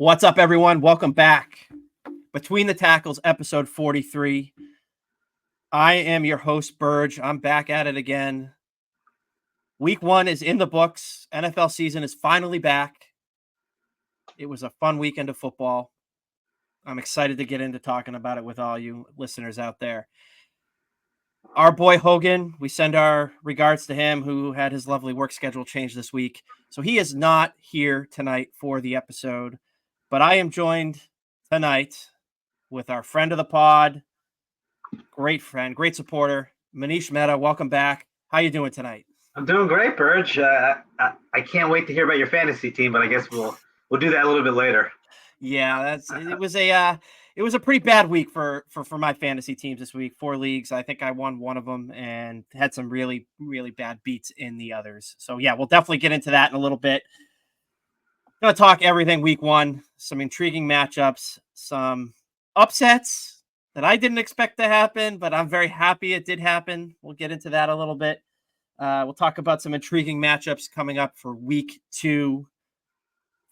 What's up, everyone? Welcome back. Between the Tackles, episode 43. I am your host, Burg. I'm back at it again. Week 1 is in the books. NFL season is finally back. It was a fun weekend of football. I'm excited to get into talking about it with all you listeners out there. Our boy Hogan, we send our regards to him, who had his lovely work schedule changed this week. So he is not here tonight for the episode, but I am joined tonight with our friend of the pod, great friend, great supporter, Manish Mehta. Welcome back. How you doing tonight? I'm doing great, Burg. I can't wait to hear about your fantasy team, but I guess we'll do that a little bit later. Yeah, it was a pretty bad week for my fantasy teams this week. 4 leagues. I think I won one of them and had some really, really bad beats in the others. So yeah, we'll definitely get into that in a little bit. Gonna talk everything week 1, some intriguing matchups, some upsets that I didn't expect to happen, but I'm very happy it did happen. We'll get into that a little bit. We'll talk about some intriguing matchups coming up for week 2.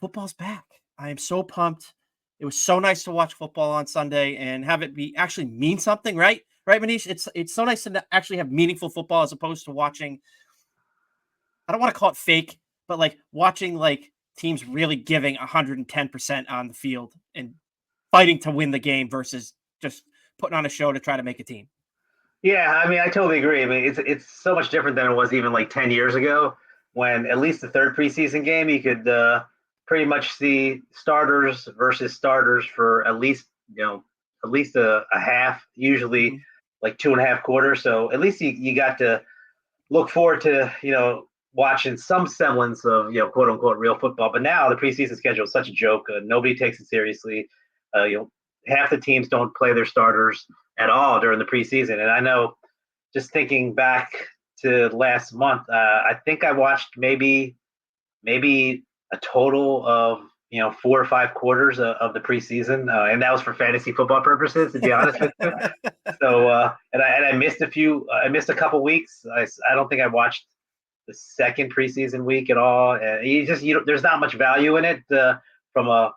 Football's back. I am so pumped. It was so nice to watch football on Sunday and have it be actually mean something, right? Right, Manish? It's so nice to actually have meaningful football as opposed to watching, I don't want to call it fake, but like watching like teams really giving 110% on the field and fighting to win the game versus just putting on a show to try to make a team. Yeah, I mean, I totally agree. I mean, it's so much different than it was even like 10 years ago, when at least the third preseason game you could pretty much see starters versus starters for at least a half, usually like 2.5 quarters. So at least you got to look forward to watching some semblance of quote unquote real football. But now the preseason schedule is such a joke. Nobody takes it seriously. Half the teams don't play their starters at all during the preseason. And I know, just thinking back to last month, I think I watched maybe a total of 4 or 5 quarters of the preseason, and that was for fantasy football purposes, to be honest with you. So and I missed a few. I missed a couple weeks. I don't think I watched the second preseason week at all. There's not much value in it from a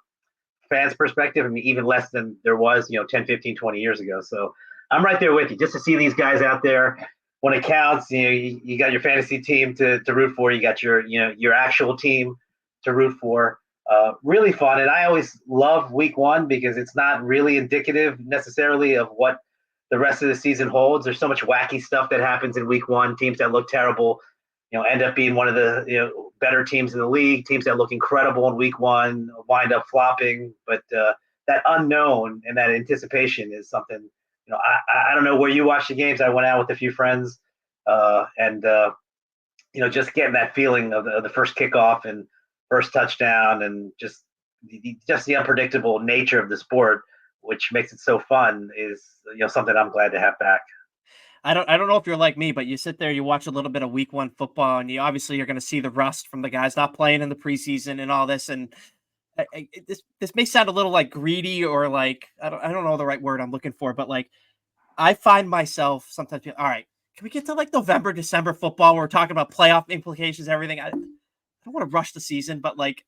fans perspective. I mean, even less than there was 10, 15, 20 years ago. So I'm right there with you, just to see these guys out there when it counts. You got your fantasy team to root for. You got your actual team to root for. Really fun. And I always love week 1 because it's not really indicative necessarily of what the rest of the season holds. There's so much wacky stuff that happens in week 1. Teams that look terrible end up being one of the better teams in the league. Teams that look incredible in week 1 wind up flopping. But that unknown and that anticipation is something. I don't know where you watch the games. I went out with a few friends, and just getting that feeling of the first kickoff and first touchdown, and just the unpredictable nature of the sport, which makes it so fun, is something I'm glad to have back. I don't know if you're like me, but you sit there, you watch a little bit of week 1 football, and you're going to see the rust from the guys not playing in the preseason and all this. And this may sound a little like greedy, or like I don't know the right word I'm looking for, but like I find myself sometimes being, all right, can we get to like November, December football where we're talking about playoff implications, everything? I don't want to rush the season, but like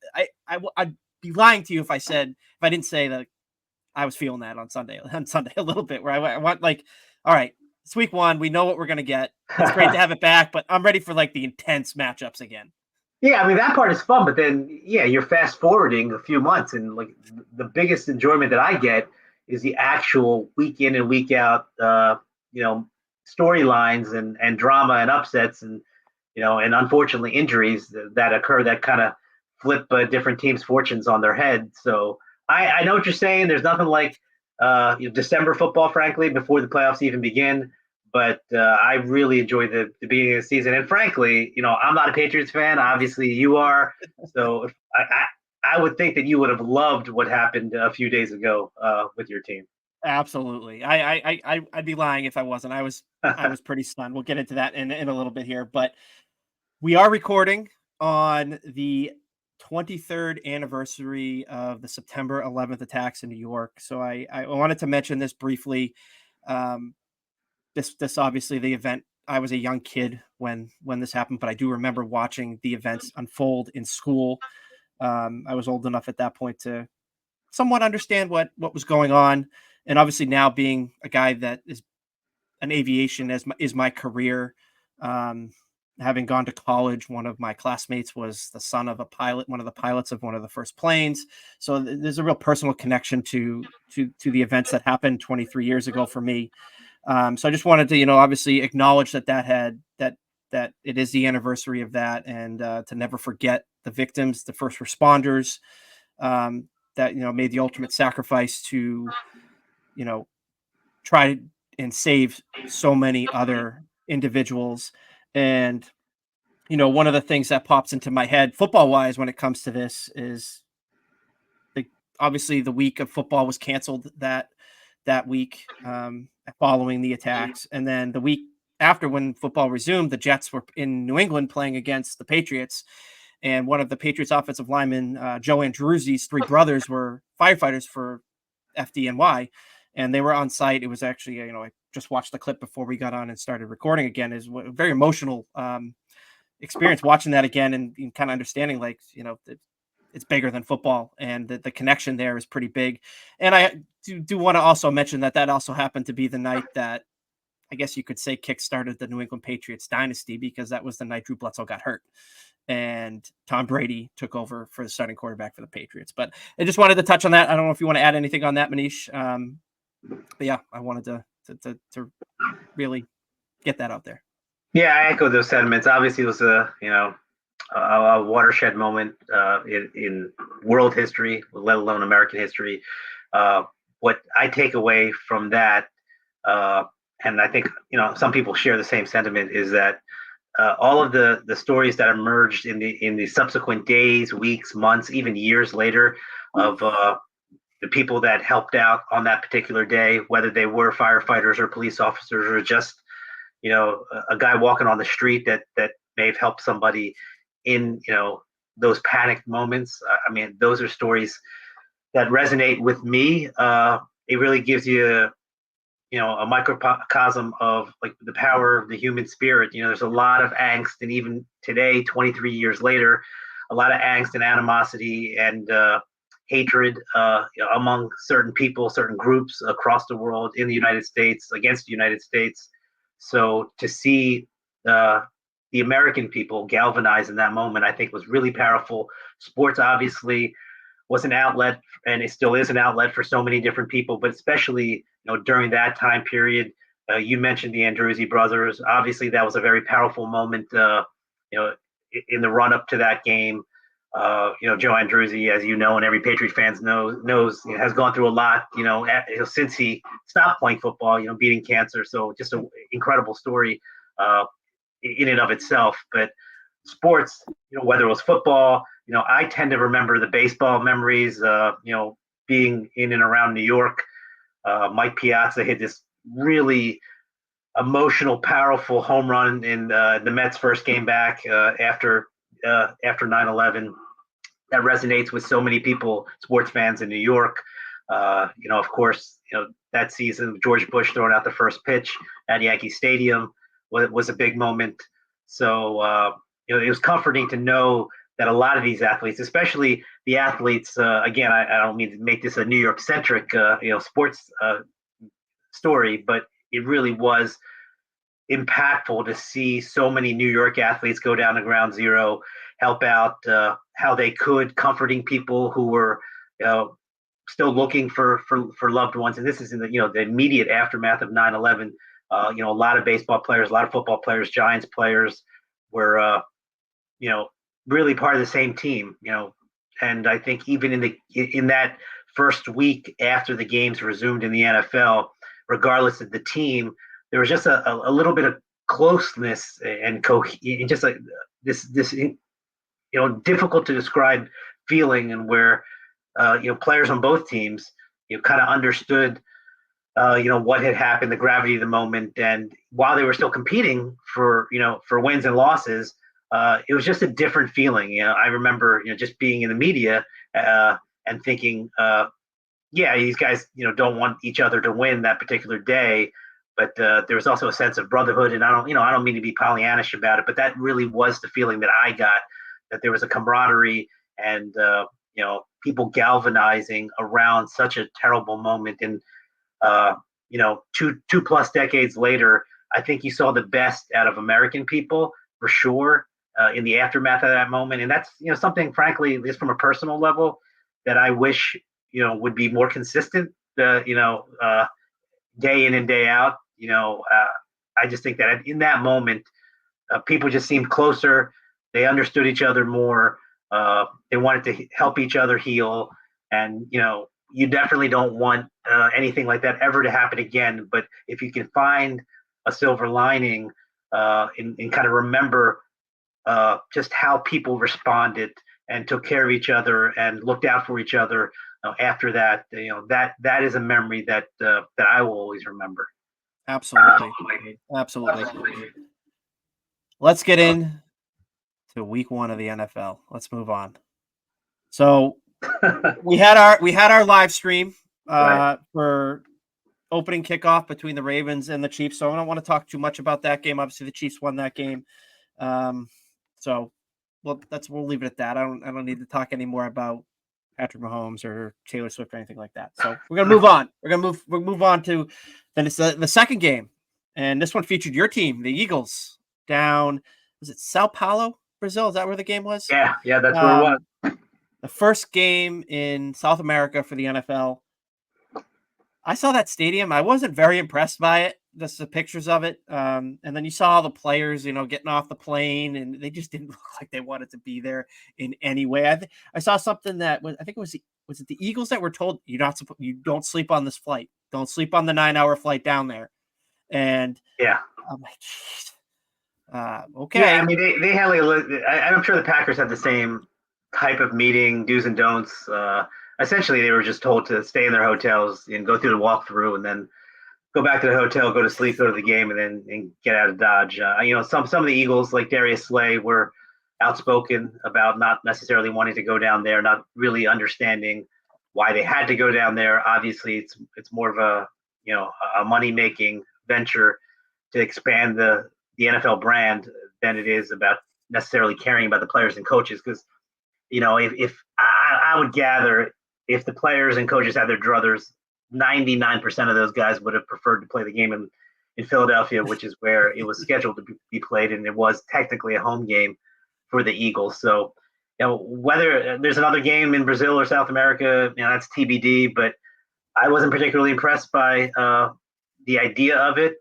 I'd be lying to you if I didn't say that I was feeling that on Sunday a little bit, where I want, like, all right, it's week 1. We know what we're going to get. It's great to have it back, but I'm ready for like the intense matchups again. Yeah, I mean, that part is fun, but then you're fast forwarding a few months, and like the biggest enjoyment that I get is the actual week in and week out, storylines and drama and upsets, and and unfortunately injuries that occur that kind of flip different teams' fortunes on their head. So I know what you're saying. There's nothing like December football, frankly, before the playoffs even begin. But I really enjoy the beginning of the season. And frankly, I'm not a Patriots fan. Obviously, you are. So I would think that you would have loved what happened a few days ago with your team. Absolutely. I'd be lying if I wasn't. I was pretty stunned. We'll get into that in a little bit here, but we are recording on the 23rd anniversary of the September 11th attacks in New York. So I wanted to mention this briefly. This obviously the event. I was a young kid when this happened, but I do remember watching the events unfold in school. I was old enough at that point to somewhat understand what was going on. And obviously now being a guy that is an aviation is my career. Um, Having gone to college, one of my classmates was the son of a pilot, one of the pilots of one of the first planes. So there's a real personal connection to the events that happened 23 years ago for me. So I just wanted to, obviously acknowledge that it is the anniversary of that, and to never forget the victims, the first responders, that made the ultimate sacrifice to you know try and save so many other individuals. And one of the things that pops into my head football wise when it comes to this is the obviously the week of football was canceled that week, following the attacks, and then the week after when football resumed, the Jets were in New England playing against the Patriots, and one of the Patriots offensive linemen, Joe Andruzzi's three brothers, were firefighters for FDNY, and they were on site. It was actually, I just watched the clip before we got on and started recording again. Is a very emotional experience watching that again, and kind of understanding, like, it's bigger than football, and the connection there is pretty big. And I do want to also mention that also happened to be the night that I guess you could say kickstarted the New England Patriots dynasty, because that was the night Drew Bledsoe got hurt and Tom Brady took over for the starting quarterback for the Patriots. But I just wanted to touch on that. I don't know if you want to add anything on that, Manish. But yeah, I wanted to really get that out there. Yeah, I echo those sentiments. Obviously, it was a watershed moment in world history, let alone American history. What I take away from that, and I think some people share the same sentiment, is that all of the stories that emerged in the subsequent days, weeks, months, even years later, of the people that helped out on that particular day, whether they were firefighters or police officers or just a guy walking on the street that may have helped somebody in those panicked moments. I mean, those are stories that resonate with me. It really gives you a microcosm of like the power of the human spirit. There's a lot of angst, and even today, 23 years later, a lot of angst and animosity and hatred among certain people, certain groups across the world, in the United States, against the United States. So to see the American people galvanize in that moment, I think was really powerful. Sports obviously was an outlet, and it still is an outlet for so many different people, but especially during that time period. You mentioned the Andruzzi brothers. Obviously, that was a very powerful moment. In the run up to that game. Joe Andruzzi, as you know, and every Patriot fan knows has gone through a lot. Since he stopped playing football, beating cancer. So just an incredible story in and of itself. But sports, whether it was football, I tend to remember the baseball memories. Being in and around New York, Mike Piazza hit this really emotional, powerful home run in the Mets' first game back after 9/11. That resonates with so many people, sports fans in New York. Of course, that season, George Bush throwing out the first pitch at Yankee Stadium was a big moment. So, it was comforting to know that a lot of these athletes, especially the athletes, again, I don't mean to make this a New York centric, sports story, but it really was impactful to see so many New York athletes go down to ground zero, help out how they could, comforting people who were still looking for loved ones. And this is in the immediate aftermath of 9/11. A lot of baseball players, a lot of football players, Giants players were really part of the same team. And I think even in that first week after the games resumed in the NFL, regardless of the team, there was just a little bit of closeness and just like this difficult to describe feeling, and where players on both teams kind of understood what had happened, the gravity of the moment, and while they were still competing for wins and losses, it was just a different feeling. I remember just being in the media and thinking, yeah, these guys don't want each other to win that particular day, but there was also a sense of brotherhood. And I don't mean to be Pollyannish about it, but that really was the feeling that I got, that there was a camaraderie and people galvanizing around such a terrible moment. And, two plus decades later, I think you saw the best out of American people for sure in the aftermath of that moment. And that's, something, frankly, just from a personal level, that I wish, would be more consistent, day in and day out. I just think that in that moment, people just seemed closer. They understood each other more. They wanted to help each other heal. And, you definitely don't want anything like that ever to happen again. But if you can find a silver lining and kind of remember just how people responded and took care of each other and looked out for each other after that, that is a memory that I will always remember. Absolutely. Absolutely. Let's get in to week 1 of the NFL. Let's move on. So we had our live stream Right. for opening kickoff between the Ravens and the Chiefs. So I don't want to talk too much about that game. Obviously, the Chiefs won that game. So we'll leave it at that. I don't need to talk anymore about Patrick Mahomes or Taylor Swift or anything like that. So we're gonna move on. We'll move on to then it's the second game, and this one featured your team, the Eagles, down. Was it Sao Paulo, Brazil? Is that where the game was? Yeah, that's where it was. The first game in South America for the NFL. I saw that stadium. I wasn't very impressed by it. Just the pictures of it. And then you saw the players, getting off the plane, and they just didn't look like they wanted to be there in any way. I saw something that I think it was it the Eagles that were told you don't sleep on this flight. Don't sleep on the 9-hour flight down there. And Yeah. I'm like, geez. Okay. Yeah, I mean, they had I'm sure the Packers had the same type of meeting, do's and don'ts. Essentially, they were just told to stay in their hotels and go through the walkthrough, and then go back to the hotel, go to sleep, go to the game, and get out of Dodge. Some of the Eagles, like Darius Slay, were outspoken about not necessarily wanting to go down there, not really understanding why they had to go down there. Obviously, it's more of a money making venture to expand the NFL brand than it is about necessarily caring about the players and coaches. Because if I would gather, if the players and coaches had their druthers, 99% of those guys would have preferred to play the game in Philadelphia, which is where it was scheduled to be played, and it was technically a home game for the Eagles. So, whether there's another game in Brazil or South America, that's TBD. But I wasn't particularly impressed by the idea of it,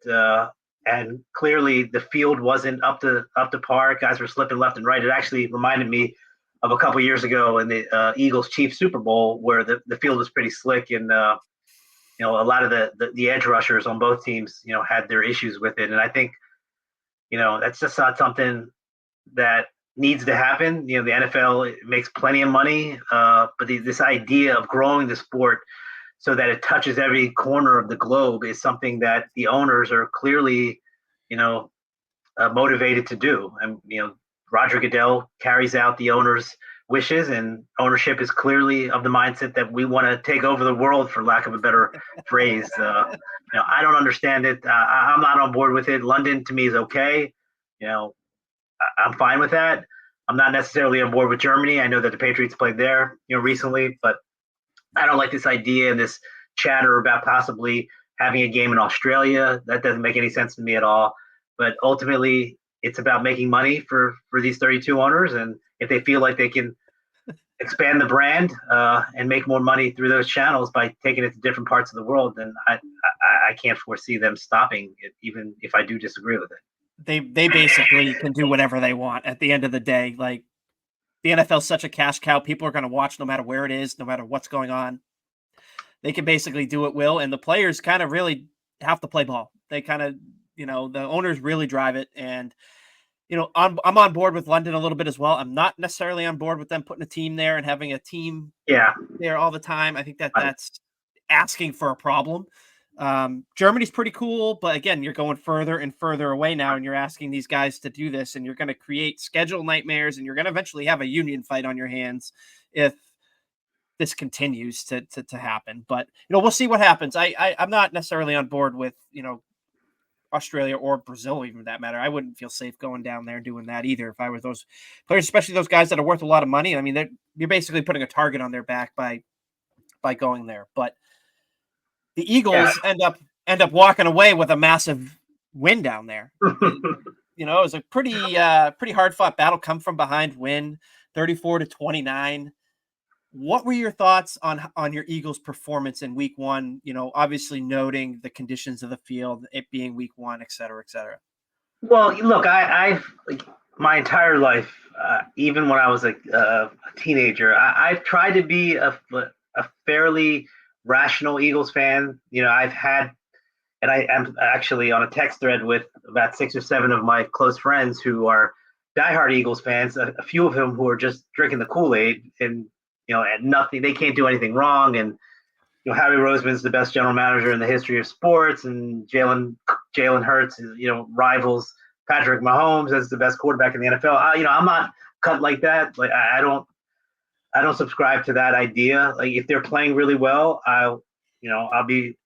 and clearly the field wasn't up to par. Guys were slipping left and right. It actually reminded me of a couple years ago in the Eagles Chiefs Super Bowl, where the field was pretty slick, and a lot of the edge rushers on both teams had their issues with it. And I think that's just not something that needs to happen. The NFL makes plenty of money, but this idea of growing the sport so that it touches every corner of the globe is something that the owners are clearly motivated to do. And Roger Goodell carries out the owners' wishes, and ownership is clearly of the mindset that we want to take over the world, for lack of a better phrase. I don't understand it. I'm not on board with it. London, to me, is okay. I'm fine with that. I'm not necessarily on board with Germany. I know that the Patriots played there, recently, but I don't like this idea and this chatter about possibly having a game in Australia. That doesn't make any sense to me at all. But ultimately, it's about making money for these 32 owners, and if they feel like they can expand the brand and make more money through those channels by taking it to different parts of the world, then I can't foresee them stopping it, even if I do disagree with it. They basically can do whatever they want at the end of the day. Like, the NFL is such a cash cow. People are going to watch no matter where it is, no matter what's going on. They can basically do what will, and the players kind of really have to play ball. They kind of, the owners really drive it. And, I'm on board with London a little bit as well. I'm not necessarily on board with them putting a team there and having a team there all the time. I think that's asking for a problem. Germany's pretty cool, but again, you're going further and further away now, and you're asking these guys to do this, and you're going to create schedule nightmares, and you're going to eventually have a union fight on your hands if this continues to happen. But we'll see what happens. I'm not necessarily on board with Australia or Brazil, even for that matter. I wouldn't feel safe going down there and doing that either if I were those players, especially those guys that are worth a lot of money. I mean, you're basically putting a target on their back by going there. But the Eagles end up walking away with a massive win down there. It was a pretty hard fought battle, come from behind win, 34-29. What were your thoughts on your Eagles' performance in week one? Obviously noting the conditions of the field, it being week one, et cetera, et cetera. Well, look, I've my entire life, even when I was a teenager, I've tried to be a fairly rational Eagles fan. I've had, and I am actually on a text thread with about 6 or 7 of my close friends who are diehard Eagles fans. A few of them who are just drinking the Kool-Aid and nothing. They can't do anything wrong. And Howie Roseman's the best general manager in the history of sports, and Jalen Hurts, rivals Patrick Mahomes as the best quarterback in the NFL. I'm not cut like that. Like I don't subscribe to that idea. Like if they're playing really well, I'll be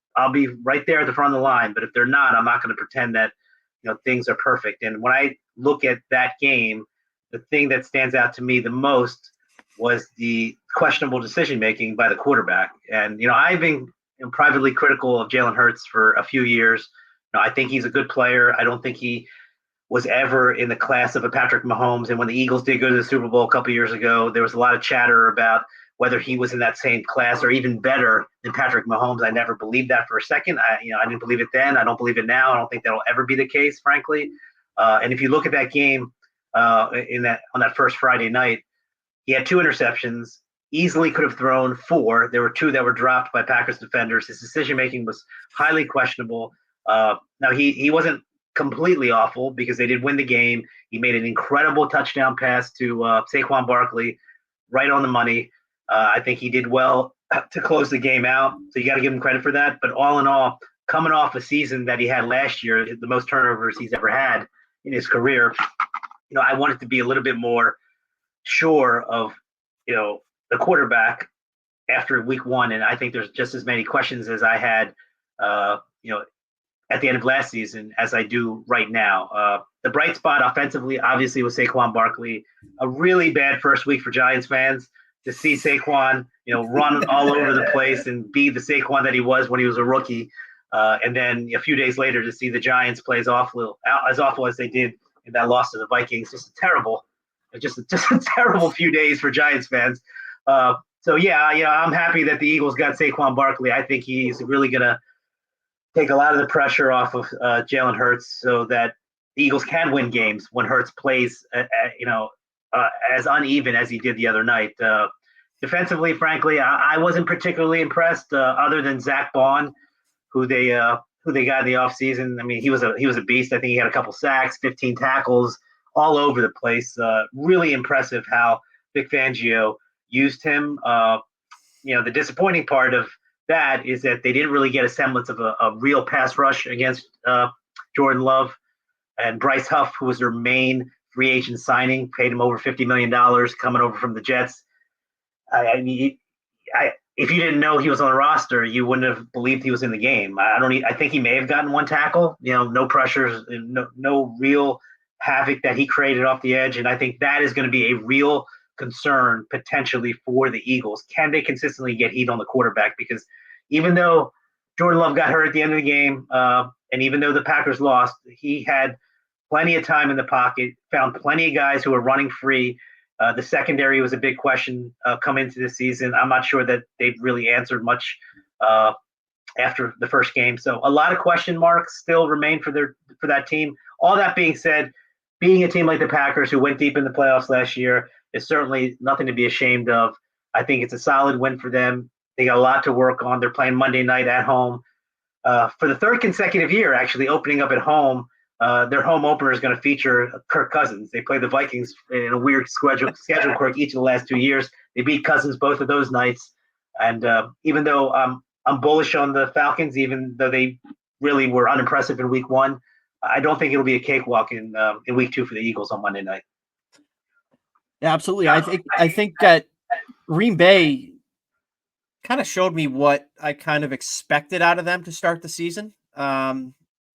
right there at the front of the line. But if they're not, I'm not going to pretend that things are perfect. And when I look at that game, the thing that stands out to me the most was the questionable decision making by the quarterback. And I've been privately critical of Jalen Hurts for a few years. I think he's a good player. I don't think he was ever in the class of a Patrick Mahomes. And when the Eagles did go to the Super Bowl a couple years ago, there was a lot of chatter about whether he was in that same class or even better than Patrick Mahomes. I never believed that for a second. I didn't believe it then. I don't believe it now. I don't think that'll ever be the case, frankly. And if you look at that game on that first Friday night, he had 2 interceptions, easily could have thrown 4. There were 2 that were dropped by Packers defenders. His decision-making was highly questionable. Now, he wasn't completely awful because they did win the game. He made an incredible touchdown pass to Saquon Barkley, right on the money. I think he did well to close the game out, so you got to give him credit for that. But all in all, coming off a season that he had last year, the most turnovers he's ever had in his career, I wanted to be a little bit more sure of the quarterback after week one, and I think there's just as many questions as I had at the end of last season as I do right now. The bright spot offensively obviously was Saquon Barkley. A really bad first week for Giants fans to see Saquon run all over the place and be the Saquon that he was when he was a rookie, and then a few days later to see the Giants play as awful as they did in that loss to the Vikings. Just a terrible few days for Giants fans. So I'm happy that the Eagles got Saquon Barkley. I think he's really gonna take a lot of the pressure off of Jalen Hurts, so that the Eagles can win games when Hurts plays, as uneven as he did the other night. Defensively, frankly, I wasn't particularly impressed, other than Zach Bond, who they got in the offseason. I mean, he was a beast. I think he had a couple sacks, 15 tackles, all over the place. Really impressive how Vic Fangio used him. The disappointing part of that is that they didn't really get a semblance of a real pass rush against Jordan Love. And Bryce Huff, who was their main free agent signing, paid him over $50 million coming over from the Jets. If you didn't know he was on the roster, you wouldn't have believed he was in the game. I think he may have gotten 1 tackle. No pressures, no real havoc that he created off the edge. And I think that is going to be a real concern potentially for the Eagles. Can they consistently get heat on the quarterback? Because even though Jordan Love got hurt at the end of the game, and even though the Packers lost, he had plenty of time in the pocket, found plenty of guys who were running free. The secondary was a big question come into the season. I'm not sure that they've really answered much after the first game. So a lot of question marks still remain for that team. All that being said, being a team like the Packers, who went deep in the playoffs last year, is certainly nothing to be ashamed of. I think it's a solid win for them. They got a lot to work on. They're playing Monday night at home. For the 3rd consecutive year, actually opening up at home, their home opener is going to feature Kirk Cousins. They play the Vikings in a weird schedule quirk each of the last 2 years. They beat Cousins both of those nights. And even though I'm bullish on the Falcons, even though they really were unimpressive in week 1, I don't think it'll be a cakewalk in week 2 for the Eagles on Monday night. Yeah, absolutely. I think that Green Bay kind of showed me what I kind of expected out of them to start the season.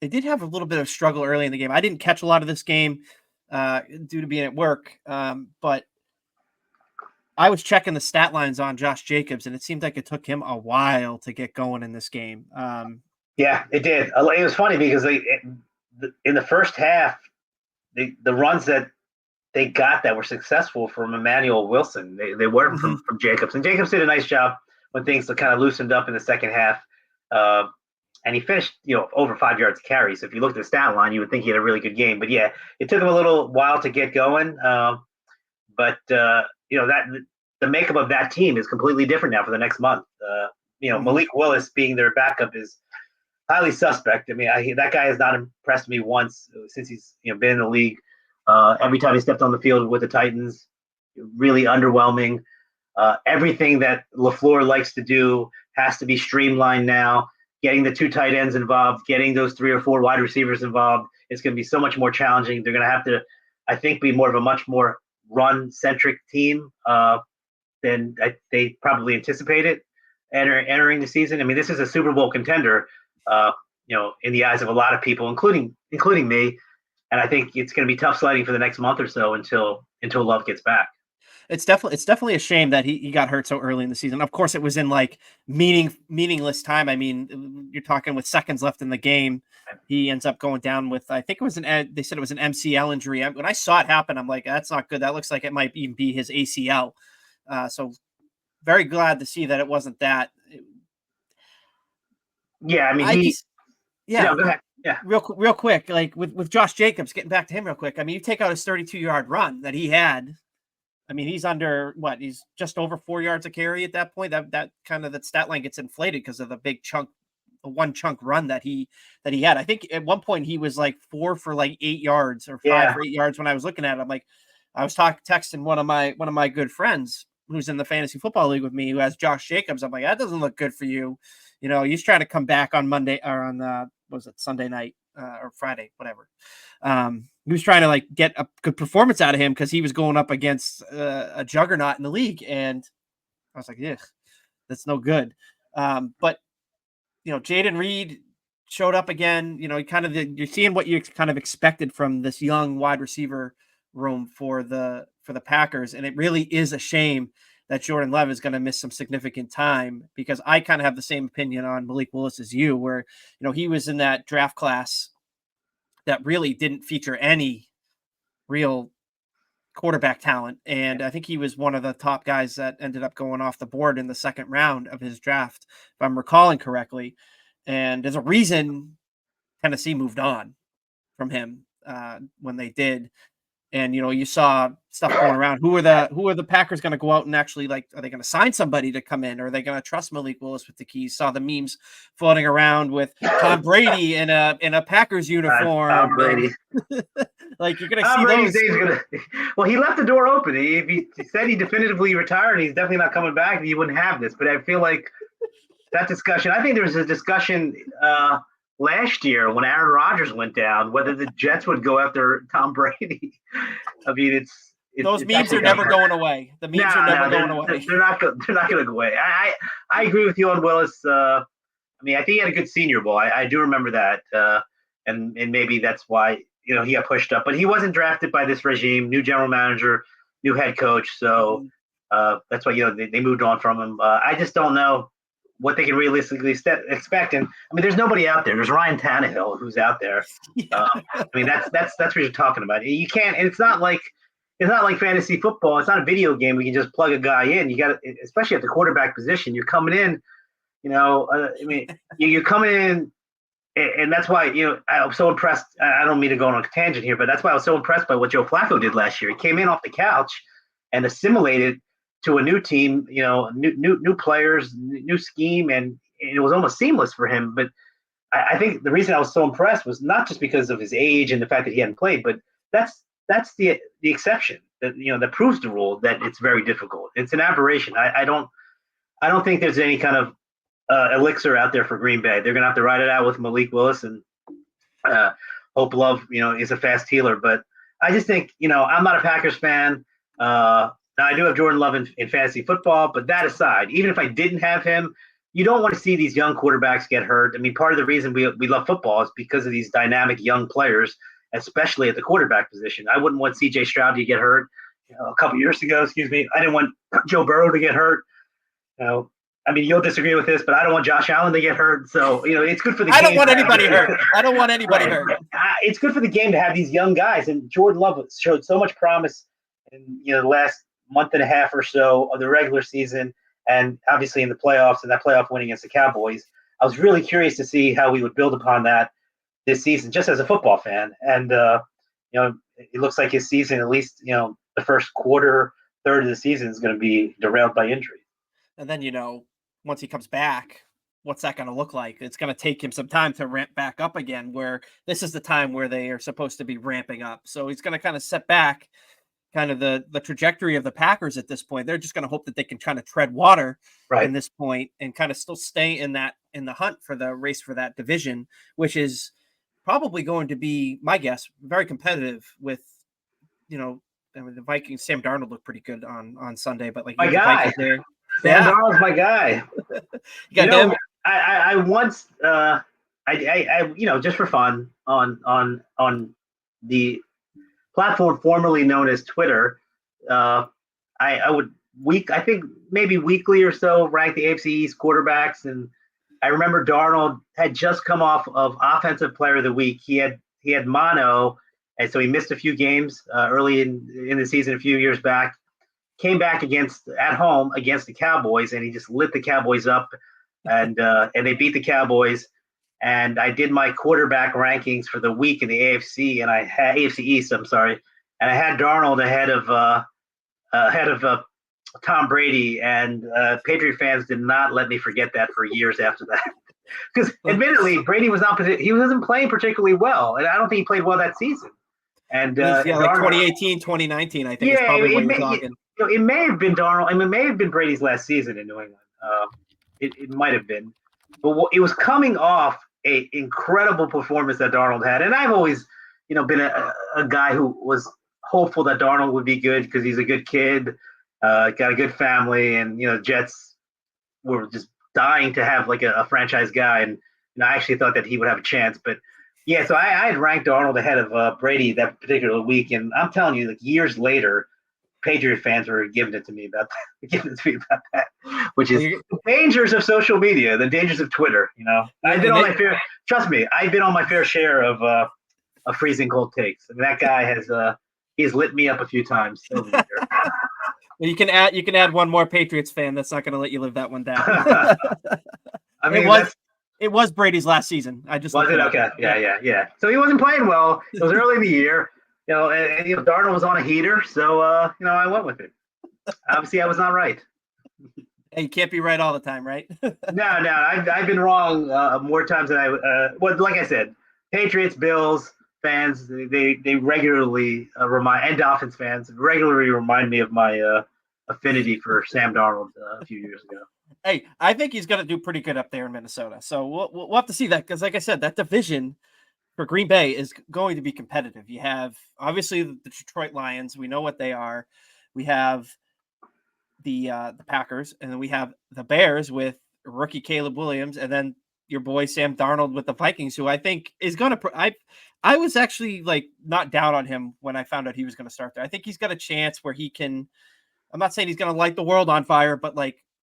They did have a little bit of struggle early in the game. I didn't catch a lot of this game due to being at work, but I was checking the stat lines on Josh Jacobs, and it seemed like it took him a while to get going in this game. Yeah, it did. It was funny because in the first half, the runs that they got that were successful from Emmanuel Wilson, they weren't from Jacobs. And Jacobs did a nice job when things kind of loosened up in the second half. And he finished, over 5 yards carry. So if you looked at the stat line, you would think he had a really good game. But yeah, it took him a little while to get going. But that the makeup of that team is completely different now for the next month. Malik Willis being their backup is highly suspect. I mean, that guy has not impressed me once since he's been in the league. Every time he stepped on the field with the Titans, really underwhelming. Everything that LaFleur likes to do has to be streamlined now. Getting the 2 tight ends involved, getting those 3 or 4 wide receivers involved, it's going to be so much more challenging. They're going to have to, I think, be more of a much more run-centric team than they probably anticipated entering the season. I mean, this is a Super Bowl contender, in the eyes of a lot of people, including me. And I think it's going to be tough sledding for the next month or so until Love gets back. It's definitely a shame that he got hurt so early in the season. Of course, it was in like meaningless time. I mean, you're talking with seconds left in the game. He ends up going down with, I think it was they said it was an MCL injury. When I saw it happen, I'm like, that's not good. That looks like it might even be his ACL. So very glad to see that it wasn't that. Yeah, I mean, go ahead. Yeah, real quick, like with Josh Jacobs, getting back to him real quick. I mean, you take out his 32-yard run that he had. I mean, he's under he's just over 4 yards a carry at that point. That kind of that stat line gets inflated because of the big chunk, the one chunk run that he had. I think at one point he was like 4 for like 8 yards or 5 for 8 yards. When I was looking at it, I'm like, I was texting one of my good friends who's in the fantasy football league with me, who has Josh Jacobs. I'm like, that doesn't look good for you. He's trying to come back on Monday or on was it Sunday night or Friday, whatever. He was trying to like get a good performance out of him because he was going up against a juggernaut in the league, and I was like, yeah, that's no good. But Jaden Reed showed up again. You're seeing what you kind of expected from this young wide receiver room for the Packers, and it really is a shame that Jordan Love is going to miss some significant time, because I kind of have the same opinion on Malik Willis as you, where he was in that draft class that really didn't feature any real quarterback talent. And I think he was one of the top guys that ended up going off the board in the second round of his draft, if I'm recalling correctly. And there's a reason Tennessee moved on from him when they did. And, you saw stuff going around. Who are the Packers going to go out and actually, like, are they going to sign somebody to come in? Or are they going to trust Malik Willis with the keys? Saw the memes floating around with Tom Brady in a Packers uniform. Tom Brady. Like, you're going to see those. Well, he left the door open. He said he definitively retired. He's definitely not coming back. He wouldn't have this. But I feel like that discussion, I think there was a discussion last year when Aaron Rodgers went down, whether the Jets would go after Tom Brady. I mean, those memes are never going away. The memes are never going away. They're not going to go away. I agree with you on Willis. I mean, I think he had a good Senior Bowl. I do remember that, and maybe that's why he got pushed up. But he wasn't drafted by this regime. New general manager, new head coach. So that's why they moved on from him. I just don't know what they can realistically expect. And I mean, there's nobody out there. There's Ryan Tannehill who's out there. Yeah. I mean, that's what you're talking about. You can't. And it's not like fantasy football. It's not a video game. We can just plug a guy in. You got to, especially at the quarterback position. You're coming in. I mean, you're coming in, and that's why I was so impressed. I don't mean to go on a tangent here, but that's why I was so impressed by what Joe Flacco did last year. He came in off the couch and assimilated to a new team, new players, new scheme, and it was almost seamless for him. But I think the reason I was so impressed was not just because of his age and the fact that he hadn't played, but that's the exception that proves the rule that it's very difficult. It's an aberration. I don't think there's any kind of elixir out there for Green Bay. They're gonna have to ride it out with Malik Willis and hope Love is a fast healer. But I just think I'm not a Packers fan. Now, I do have Jordan Love in fantasy football, but that aside, even if I didn't have him, you don't want to see these young quarterbacks get hurt. I mean, part of the reason we love football is because of these dynamic young players, especially at the quarterback position. I wouldn't want C.J. Stroud to get hurt. A couple years ago, excuse me, I didn't want Joe Burrow to get hurt. I mean, you'll disagree with this, but I don't want Josh Allen to get hurt. So, it's good for the game. I don't want anybody hurt. I don't want anybody hurt. It's good for the game to have these young guys. And Jordan Love showed so much promise in the last month and a half or so of the regular season, and obviously in the playoffs and that playoff win against the Cowboys. I was really curious to see how we would build upon that this season, just as a football fan. And, it looks like his season, at least, the first third of the season is going to be derailed by injury. And then, once he comes back, what's that going to look like? It's going to take him some time to ramp back up again, where this is the time where they are supposed to be ramping up. So he's going to kind of set back kind of the trajectory of the Packers at this point. They're just going to hope that they can kind of tread water in this point and kind of still stay in the hunt for the race for that division, which is probably going to be, my guess, very competitive with, the Vikings. Sam Darnold looked pretty good on Sunday, but like my guy there. Sam Darnold's my guy. You got him? I once just for fun on the platform formerly known as Twitter, I would I think maybe weekly or so rank the AFC East quarterbacks, and I remember Darnold had just come off of Offensive Player of the Week. He had mono, and so he missed a few games early in the season a few years back. Came back at home against the Cowboys, and he just lit the Cowboys up, and they beat the Cowboys. And I did my quarterback rankings for the week in the AFC, and I had AFC East. I'm sorry, and I had Darnold ahead of Tom Brady, and Patriot fans did not let me forget that for years after that. Because admittedly, Brady wasn't playing particularly well, and I don't think he played well that season. And like 2018, 2019, I think is probably what you're talking. It may have been Darnold. I mean, it may have been Brady's last season in New England. It might have been, but it was coming off a incredible performance that Darnold had. And I've always, been a guy who was hopeful that Darnold would be good because he's a good kid, got a good family, and Jets were just dying to have like a franchise guy. And I actually thought that he would have a chance, but. Yeah, so I had ranked Darnold ahead of Brady that particular week, and I'm telling you, like years later, Patriot fans were giving it to me about that, which is the dangers of social media, the dangers of Twitter. I've been on my fair. Trust me, I've been on my fair share of freezing cold takes. I mean, that guy he's lit me up a few times over the year. Well, you can add one more Patriots fan that's not going to let you live that one down. I mean, it was Brady's last season. I just was it okay? Yeah. So he wasn't playing well. It was early in the year. And Darnold was on a heater, so I went with it. Obviously, I was not right. Hey, you can't be right all the time, right? No, I've been wrong more times than like I said, Patriots, Bills fans, they regularly and Dolphins fans regularly remind me of my affinity for Sam Darnold a few years ago. Hey, I think he's going to do pretty good up there in Minnesota. So we'll have to see that because, like I said, that division for Green Bay is going to be competitive. You have, obviously, the Detroit Lions. We know what they are. We have the Packers, and then we have the Bears with rookie Caleb Williams, and then your boy Sam Darnold with the Vikings, who I think is going to I was actually like not down on him when I found out he was going to start there. I think he's got a chance where he can – I'm not saying he's going to light the world on fire, but like –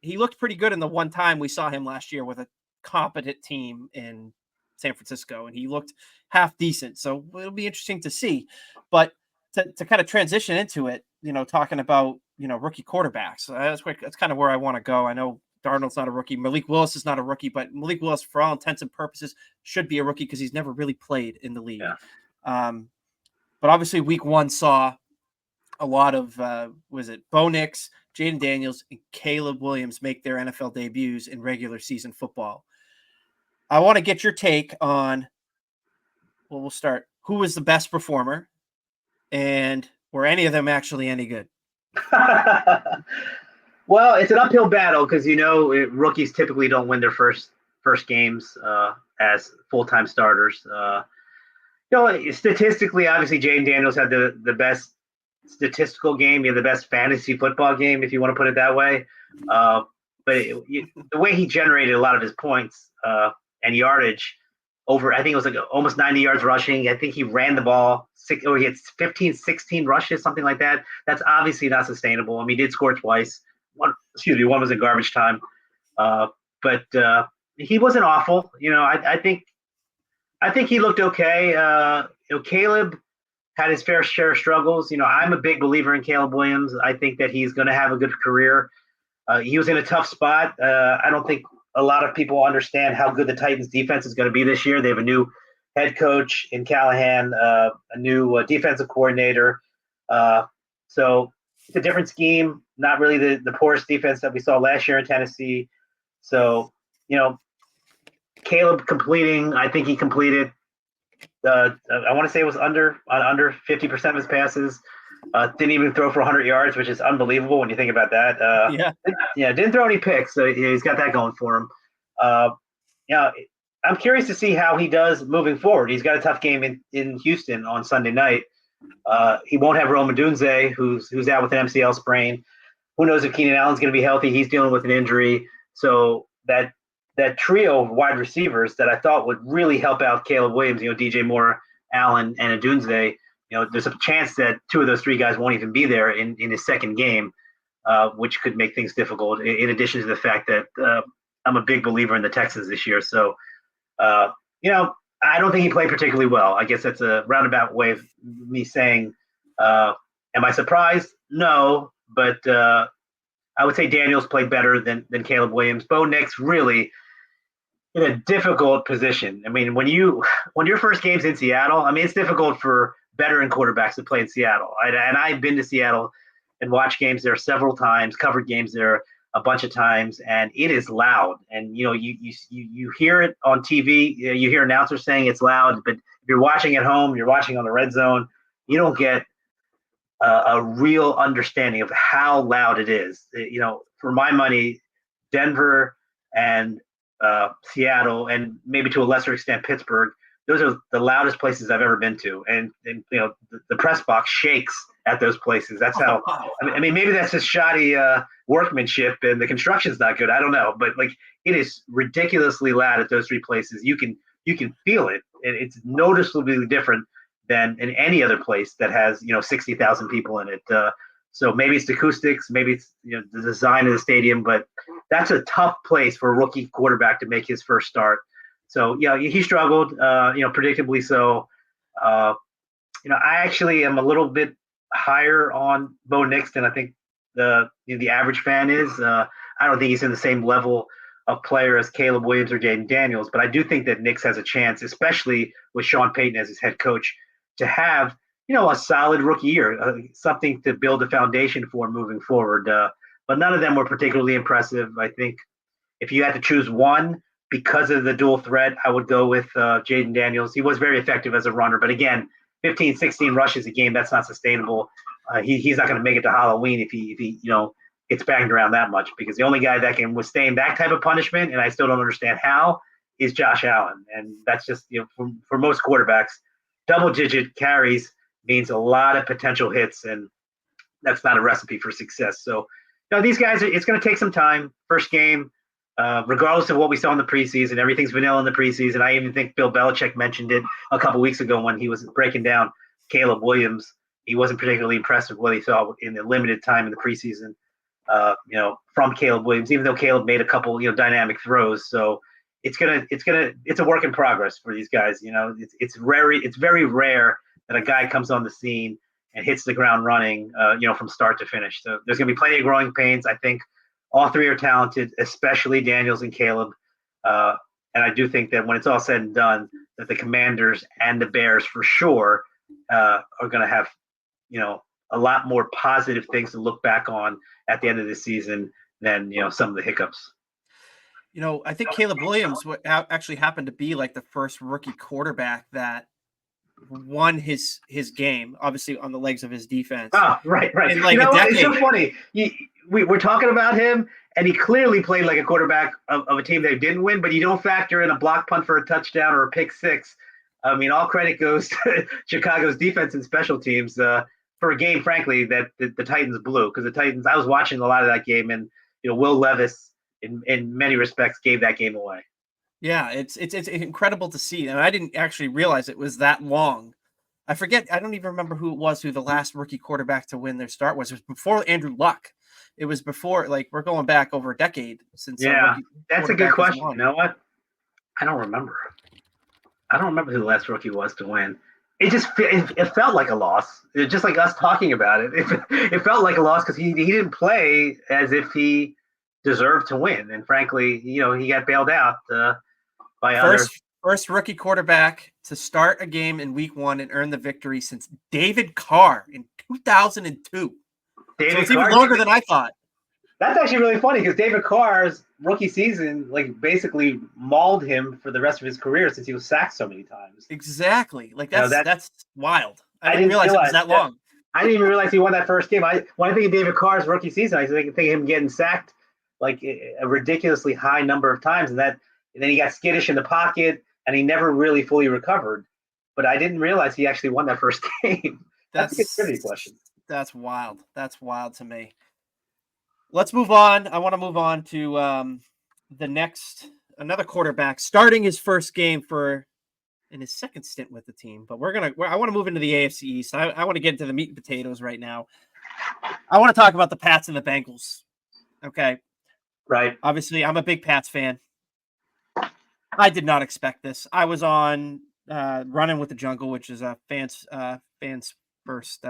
he looked pretty good in the one time we saw him last year with a competent team in San Francisco, and he looked half decent. So it'll be interesting to see. But to kind of transition into it, talking about, rookie quarterbacks, that's kind of where I want to go. I know Darnold's not a rookie. Malik Willis is not a rookie, but Malik Willis, for all intents and purposes, should be a rookie because he's never really played in the league. Yeah. But obviously week one saw a lot of, Bo Nix, Jaden Daniels, and Caleb Williams make their NFL debuts in regular season football. I want to get your take on, we'll start. Who was the best performer, and were any of them actually any good? Well, it's an uphill battle because, rookies typically don't win their first games as full-time starters. Statistically, obviously, Jaden Daniels had the best statistical game. He had the best fantasy football game, if you want to put it that way. but the way he generated a lot of his points and yardage over, I think it was like almost 90 yards rushing. I think he ran the ball he had 15, 16 rushes, something like that. That's obviously not sustainable. I mean, he did score twice. One was in garbage time. But he wasn't awful. I think he looked okay. Caleb had his fair share of struggles. I'm a big believer in Caleb Williams. I think that he's going to have a good career. He was in a tough spot. I don't think a lot of people understand how good the Titans defense is going to be this year. They have a new head coach in Callahan, a new defensive coordinator. So it's a different scheme, not really the poorest defense that we saw last year in Tennessee. So, Caleb completing, I think he completed, I want to say it was under 50% of his passes. Didn't even throw for 100 yards, which is unbelievable when you think about that. Didn't throw any picks, so he's got that going for him. I'm curious to see how he does moving forward. He's got a tough game in Houston on Sunday night. He won't have Rome Odunze, who's out with an MCL sprain. Who knows if Keenan Allen's going to be healthy? He's dealing with an injury. So that trio of wide receivers that I thought would really help out Caleb Williams, DJ Moore, Allen, and Odunze, there's a chance that two of those three guys won't even be there in his second game, which could make things difficult, in addition to the fact that I'm a big believer in the Texans this year. So, I don't think he played particularly well. I guess that's a roundabout way of me saying, am I surprised? No, but I would say Daniels played better than Caleb Williams. Bo Nix really in a difficult position. I mean, when your first game's in Seattle, I mean, it's difficult for veteran quarterbacks to play in Seattle. And I've been to Seattle and watched games there several times, covered games there a bunch of times, and it is loud. And you hear it on TV, you hear announcers saying it's loud, but if you're watching at home, you're watching on the red zone, you don't get a real understanding of how loud it is. For my money, Denver and Seattle, and maybe to a lesser extent Pittsburgh, those are the loudest places I've ever been to. And the press box shakes at those places. That's how. I mean, maybe that's just shoddy workmanship and the construction's not good. I don't know, but it is ridiculously loud at those three places. You can feel it. It's noticeably different than in any other place that has 60,000 people in it. So maybe it's the acoustics, maybe it's the design of the stadium, but that's a tough place for a rookie quarterback to make his first start. So he struggled, predictably so. I actually am a little bit higher on Bo Nix than I think the average fan is. I don't think he's in the same level of player as Caleb Williams or Jaden Daniels, but I do think that Nix has a chance, especially with Sean Payton as his head coach, to have a solid rookie year, something to build a foundation for moving forward. But none of them were particularly impressive. I think if you had to choose one because of the dual threat, I would go with Jaden Daniels. He was very effective as a runner, but again, 15, 16 rushes a game, that's not sustainable. He's not going to make it to Halloween if he gets banged around that much, because the only guy that can withstand that type of punishment, and I still don't understand how, is Josh Allen. And that's just, for most quarterbacks, double-digit carries means a lot of potential hits, and that's not a recipe for success. So, these guys, it's going to take some time. First game, regardless of what we saw in the preseason, everything's vanilla in the preseason. I even think Bill Belichick mentioned it a couple weeks ago when he was breaking down Caleb Williams. He wasn't particularly impressed with what he saw in the limited time in the preseason, from Caleb Williams, even though Caleb made a couple, dynamic throws. So it's a work in progress for these guys. It's very rare that a guy comes on the scene and hits the ground running, from start to finish. So there's going to be plenty of growing pains. I think all three are talented, especially Daniels and Caleb. And I do think that when it's all said and done, that the Commanders and the Bears for sure are going to have, a lot more positive things to look back on at the end of the season than, some of the hiccups. I think Caleb Williams actually happened to be like the first rookie quarterback that won his game, obviously on the legs of his defense. Oh, right. In like a decade. It's so funny. We're talking about him, and he clearly played like a quarterback of a team that didn't win, but you don't factor in a block punt for a touchdown or a pick six. I mean, all credit goes to Chicago's defense and special teams for a game, frankly, that the Titans blew. Because the Titans, I was watching a lot of that game, and Will Levis in many respects gave that game away. Yeah, it's incredible to see, and I didn't actually realize it was that long. I forget. I don't even remember who the last rookie quarterback to win their start was. It was before Andrew Luck. It was before, like, we're going back over a decade since a Yeah, rookie that's a good quarterback has question. You won. know what? I don't remember. I don't remember who the last rookie was to win. It felt like a loss. Just like us talking about it. It felt like a loss because he didn't play as if he deserved to win. And frankly, he got bailed out by other. First rookie quarterback to start a game in week 1 and earn the victory since David Carr in 2002. So it's even longer than I thought. That's actually really funny because David Carr's rookie season, like, basically mauled him for the rest of his career since he was sacked so many times. Exactly. Like, that's wild. I didn't realize it was that long. I didn't even realize he won that first game. When I think of David Carr's rookie season, I think of him getting sacked like a ridiculously high number of times, and then he got skittish in the pocket, and he never really fully recovered. But I didn't realize he actually won that first game. That's a good trivia question. That's wild. That's wild to me. Let's move on. I want to move on to another quarterback starting his first game in his second stint with the team. But I want to move into the AFC East. I want to get into the meat and potatoes right now. I want to talk about the Pats and the Bengals. Okay. Right. Obviously, I'm a big Pats fan. I did not expect this. I was on Running with the Jungle, which is a fans first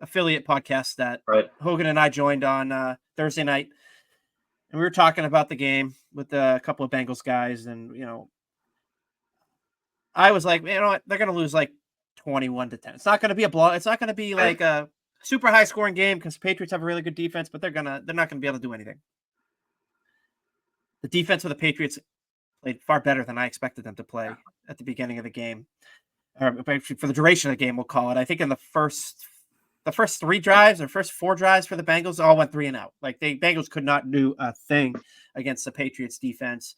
affiliate podcast that Hogan and I joined on Thursday night. And we were talking about the game with a couple of Bengals guys. And, I was like, you know what? They're going to lose like 21-10. It's not going to be a blow. It's not going to be like a super high scoring game because Patriots have a really good defense, but they're not going to be able to do anything. The defense of the Patriots played far better than I expected them to play at the beginning of the game. Or for the duration of the game, we'll call it. I think in the first 3 drives or first 4 drives for the Bengals all went 3 and out. Like, the Bengals could not do a thing against the Patriots defense.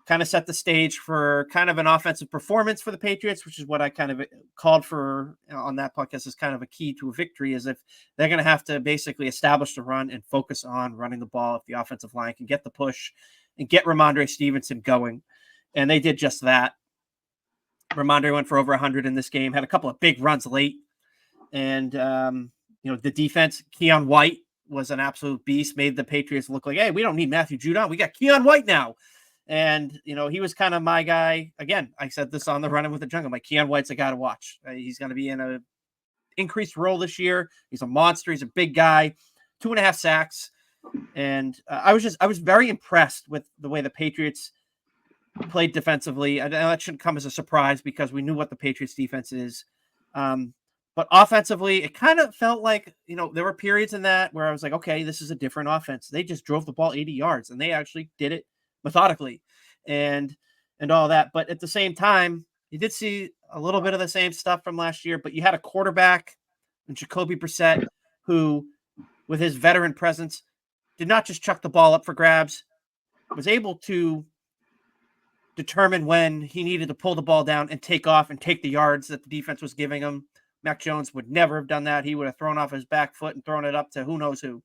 Kind of set the stage for kind of an offensive performance for the Patriots, which is what I kind of called for on that podcast as kind of a key to a victory, is if they're going to have to basically establish the run and focus on running the ball if the offensive line can get the push and get Ramondre Stevenson going. And they did just that. Ramondre went for over 100 in this game, had a couple of big runs late. And, the defense, Keon White was an absolute beast, made the Patriots look like, hey, we don't need Matthew Judon. We got Keon White now. And, he was kind of my guy. Again, I said this on the Running with the Jungle. Like, Keon White's a guy to watch. He's going to be in an increased role this year. He's a monster. He's a big guy, 2.5 sacks. And I was very impressed with the way the Patriots played defensively. And that shouldn't come as a surprise because we knew what the Patriots defense is. But offensively, it kind of felt like, there were periods in that where I was like, okay, this is a different offense. They just drove the ball 80 yards and they actually did it methodically and all that. But at the same time, you did see a little bit of the same stuff from last year, but you had a quarterback in Jacoby Brissett who, with his veteran presence, did not just chuck the ball up for grabs, was able to determine when he needed to pull the ball down and take off and take the yards that the defense was giving him. Mac Jones would never have done that. He would have thrown off his back foot and thrown it up to who knows who.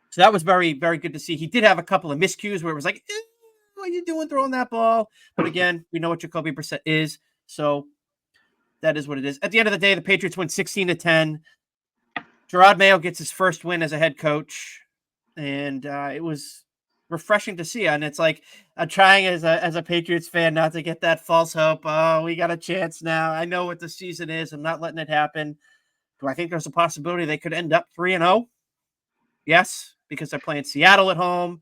So that was very, very good to see. He did have a couple of miscues where it was like, what are you doing throwing that ball? But again, we know what Jacoby Brissett is. So that is what it is. At the end of the day, the Patriots win 16-10. Gerard Mayo gets his first win as a head coach. And it was refreshing to see. And it's like, I'm trying as a Patriots fan not to get that false hope. Oh, we got a chance now. I know what the season is. I'm not letting it happen. Do I think there's a possibility they could end up 3-0? Yes, because they're playing Seattle at home,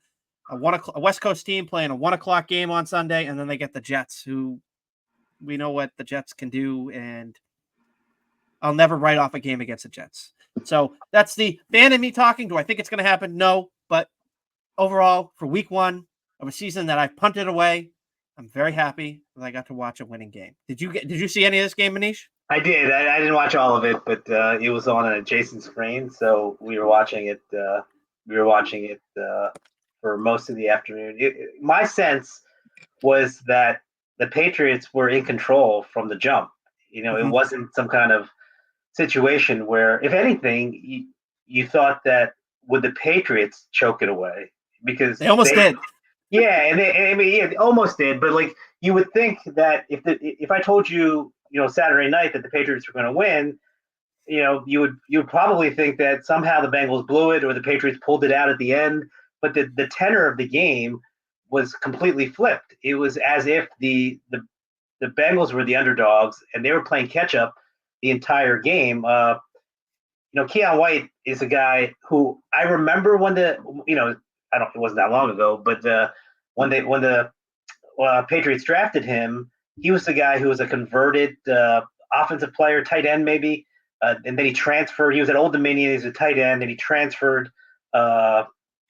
a West Coast team playing a 1:00 game on Sunday, and then they get the Jets, who we know what the Jets can do, and I'll never write off a game against the Jets. So that's the fan in me talking. Do I think it's going to happen? No, but overall, for week 1 of a season that I punted away, I'm very happy that I got to watch a winning game. Did you see any of this game, Manish? I did. I didn't watch all of it, but it was on an adjacent screen, so we were watching it. For most of the afternoon. My sense was that the Patriots were in control from the jump. It wasn't some kind of situation where, if anything, you thought that would the Patriots choke it away? because They almost did. Yeah, they almost did. But like you would think that if I told you, Saturday night that the Patriots were going to win, you would probably think that somehow the Bengals blew it or the Patriots pulled it out at the end. But the tenor of the game was completely flipped. It was as if the Bengals were the underdogs and they were playing catch up the entire game. Keon White is a guy who I remember when it wasn't that long ago, but when the Patriots drafted him, he was the guy who was a converted offensive player, tight end maybe, and then he transferred. He was at Old Dominion. He was a tight end, and he transferred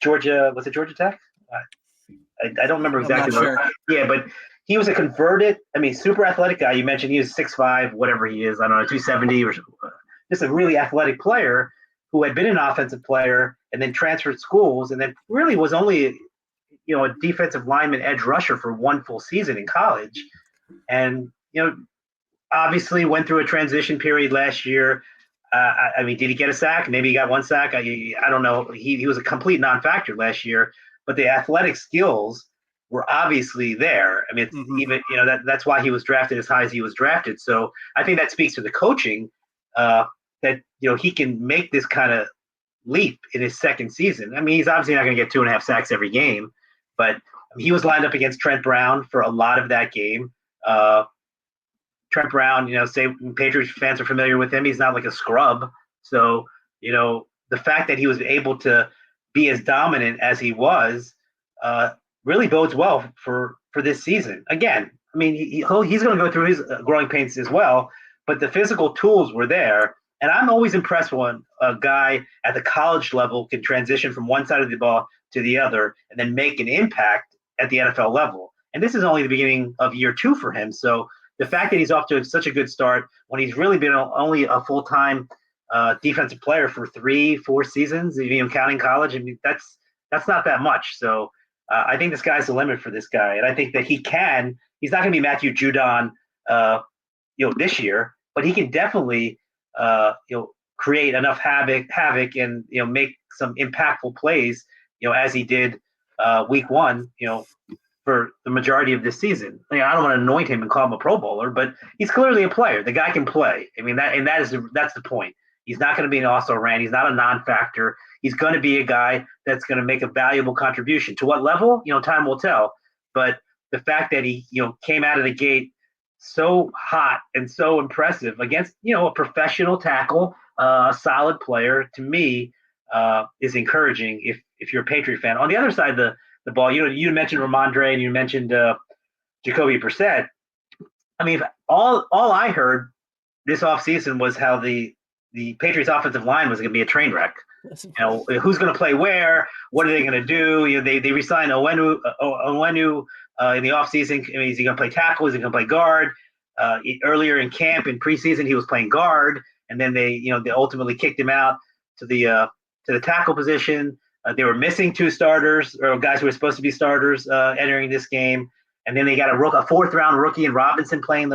Georgia. Was it Georgia Tech? I don't remember exactly. Sure. Yeah, but he was a converted. Super athletic guy. You mentioned he was 6'5", whatever he is. I don't know, 270 or just a really athletic player who had been an offensive player and then transferred schools and then really was only a defensive lineman edge rusher for one full season in college. And, obviously went through a transition period last year. Did he get a sack? Maybe he got one sack. I don't know. He was a complete non-factor last year, but the athletic skills were obviously there. It's even, that's why he was drafted as high as he was drafted. So I think that speaks to the coaching that, he can make this kind of leap in his second season. He's obviously not going to get 2.5 sacks every game, but he was lined up against Trent Brown for a lot of that game. Trent Brown, say Patriots fans are familiar with him. He's not like a scrub. So, the fact that he was able to be as dominant as he was really bodes well for this season. Again, he's going to go through his growing pains as well, but the physical tools were there. And I'm always impressed when a guy at the college level can transition from one side of the ball to the other and then make an impact at the NFL level. And this is only the beginning of year 2 for him. So the fact that he's off to such a good start when he's really been only a full-time defensive player for 3-4 seasons, even counting college, that's not that much. So I think the sky's the limit for this guy. And I think that he's not going to be Matthew Judon, this year, but he can definitely, create enough havoc and, make some impactful plays, as he did week 1, for the majority of this season. I don't want to anoint him and call him a Pro Bowler, but he's clearly a player. The guy can play. That's the point. He's not going to be an also-ran. He's not a non-factor. He's going to be a guy that's going to make a valuable contribution. To what level? Time will tell. But the fact that he, came out of the gate so hot and so impressive against, a professional tackle, a solid player, to me, is encouraging if you're a Patriot fan. On the other side of the ball, you mentioned Ramondre and you mentioned Jacoby Brissett. All I heard this offseason was how the Patriots offensive line was going to be a train wreck. Who's going to play where? What are they going to do? They re-signed Onwenu in the offseason. Is he going to play tackle? Is he going to play guard? Earlier in camp in preseason, he was playing guard, and then they ultimately kicked him out to the tackle position. They were missing 2 starters or guys who were supposed to be starters entering this game, and then they got a 4th-round rookie in Robinson playing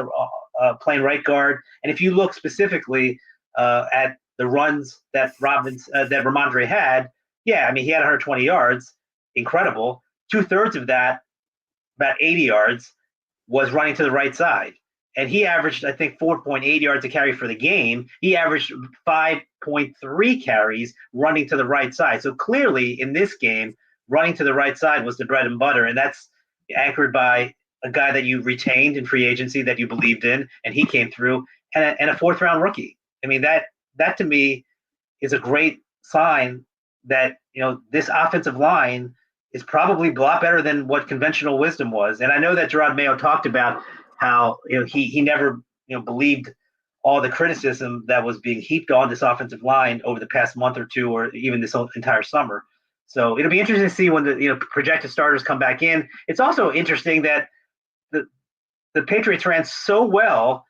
right guard. And if you look specifically at the runs that Ramondre had, he had 120 yards, incredible. 2/3 of that, about 80 yards, was running to the right side. And he averaged, I think, 4.8 yards a carry for the game. He averaged 5.3 carries running to the right side. So clearly in this game, running to the right side was the bread and butter. And that's anchored by a guy that you retained in free agency that you believed in, and he came through, and a 4th-round rookie. That to me is a great sign that, this offensive line is probably a lot better than what conventional wisdom was. And I know that Gerard Mayo talked about how he never believed all the criticism that was being heaped on this offensive line over the past month or two, or even this entire summer. So it'll be interesting to see when the projected starters come back in. It's also interesting that the Patriots ran so well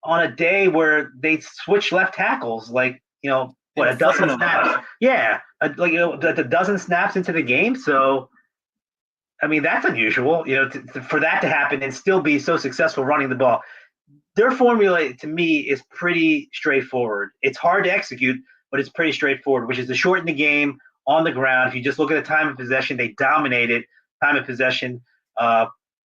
on a day where they switched left tackles, like a dozen snaps. Yeah, a dozen snaps into the game. So that's unusual, for that to happen and still be so successful running the ball. Their formula, to me, is pretty straightforward. It's hard to execute, but it's pretty straightforward, which is to shorten the game, on the ground. If you just look at the time of possession, they dominated time of possession,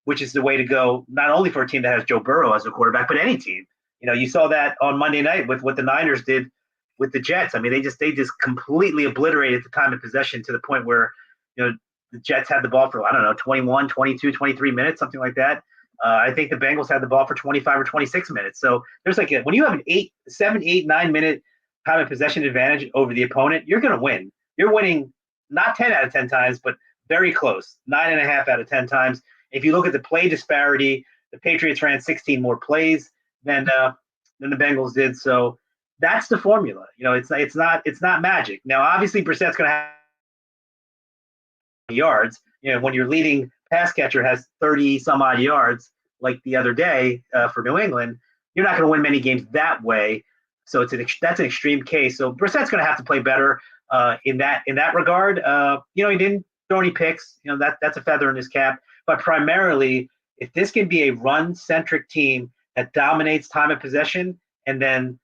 which is the way to go, not only for a team that has Joe Burrow as a quarterback, but any team. You saw that on Monday night with what the Niners did with the Jets. I mean, they just completely obliterated the time of possession to the point where, the Jets had the ball for, 21, 22, 23 minutes, something like that. I think the Bengals had the ball for 25 or 26 minutes. So there's when you have an 7, 8, 9 minute time of possession advantage over the opponent, you're going to win. You're winning not 10 out of 10 times, but very close, 9.5 out of 10 times. If you look at the play disparity, the Patriots ran 16 more plays than the Bengals did. So that's the formula. It's not magic. Now, obviously, Brissett's going to have yards. When your leading pass catcher has 30 some odd yards, like the other day for New England, you're not going to win many games that way. So that's an extreme case. So Brissett's going to have to play better in that regard. He didn't throw any picks. That's a feather in his cap. But primarily, if this can be a run-centric team that dominates time of possession and then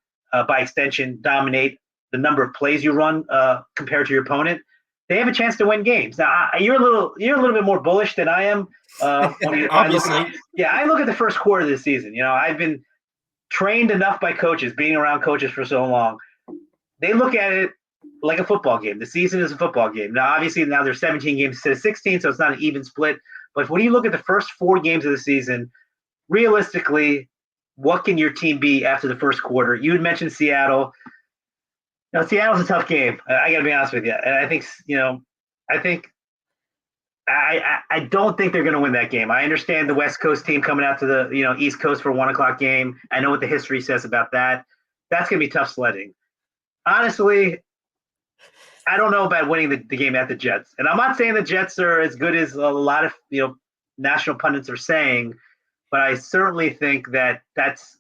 by extension dominate the number of plays you run compared to your opponent, they have a chance to win games. Now, you're a little bit more bullish than I am. Obviously, I look at the first quarter of the season. I've been trained enough by coaches, being around coaches for so long. They look at it like a football game. The season is a football game. Now, obviously, there's 17 games instead of 16, so it's not an even split. But when you look at the first 4 games of the season, realistically, what can your team be after the first quarter? You had mentioned Seattle. Now, Seattle's a tough game. I got to be honest with you. And I think, I don't think they're going to win that game. I understand the West Coast team coming out to the, East Coast for a 1:00 game. I know what the history says about that. That's going to be tough sledding. Honestly, I don't know about winning the game at the Jets. And I'm not saying the Jets are as good as a lot of, national pundits are saying, but I certainly think that it's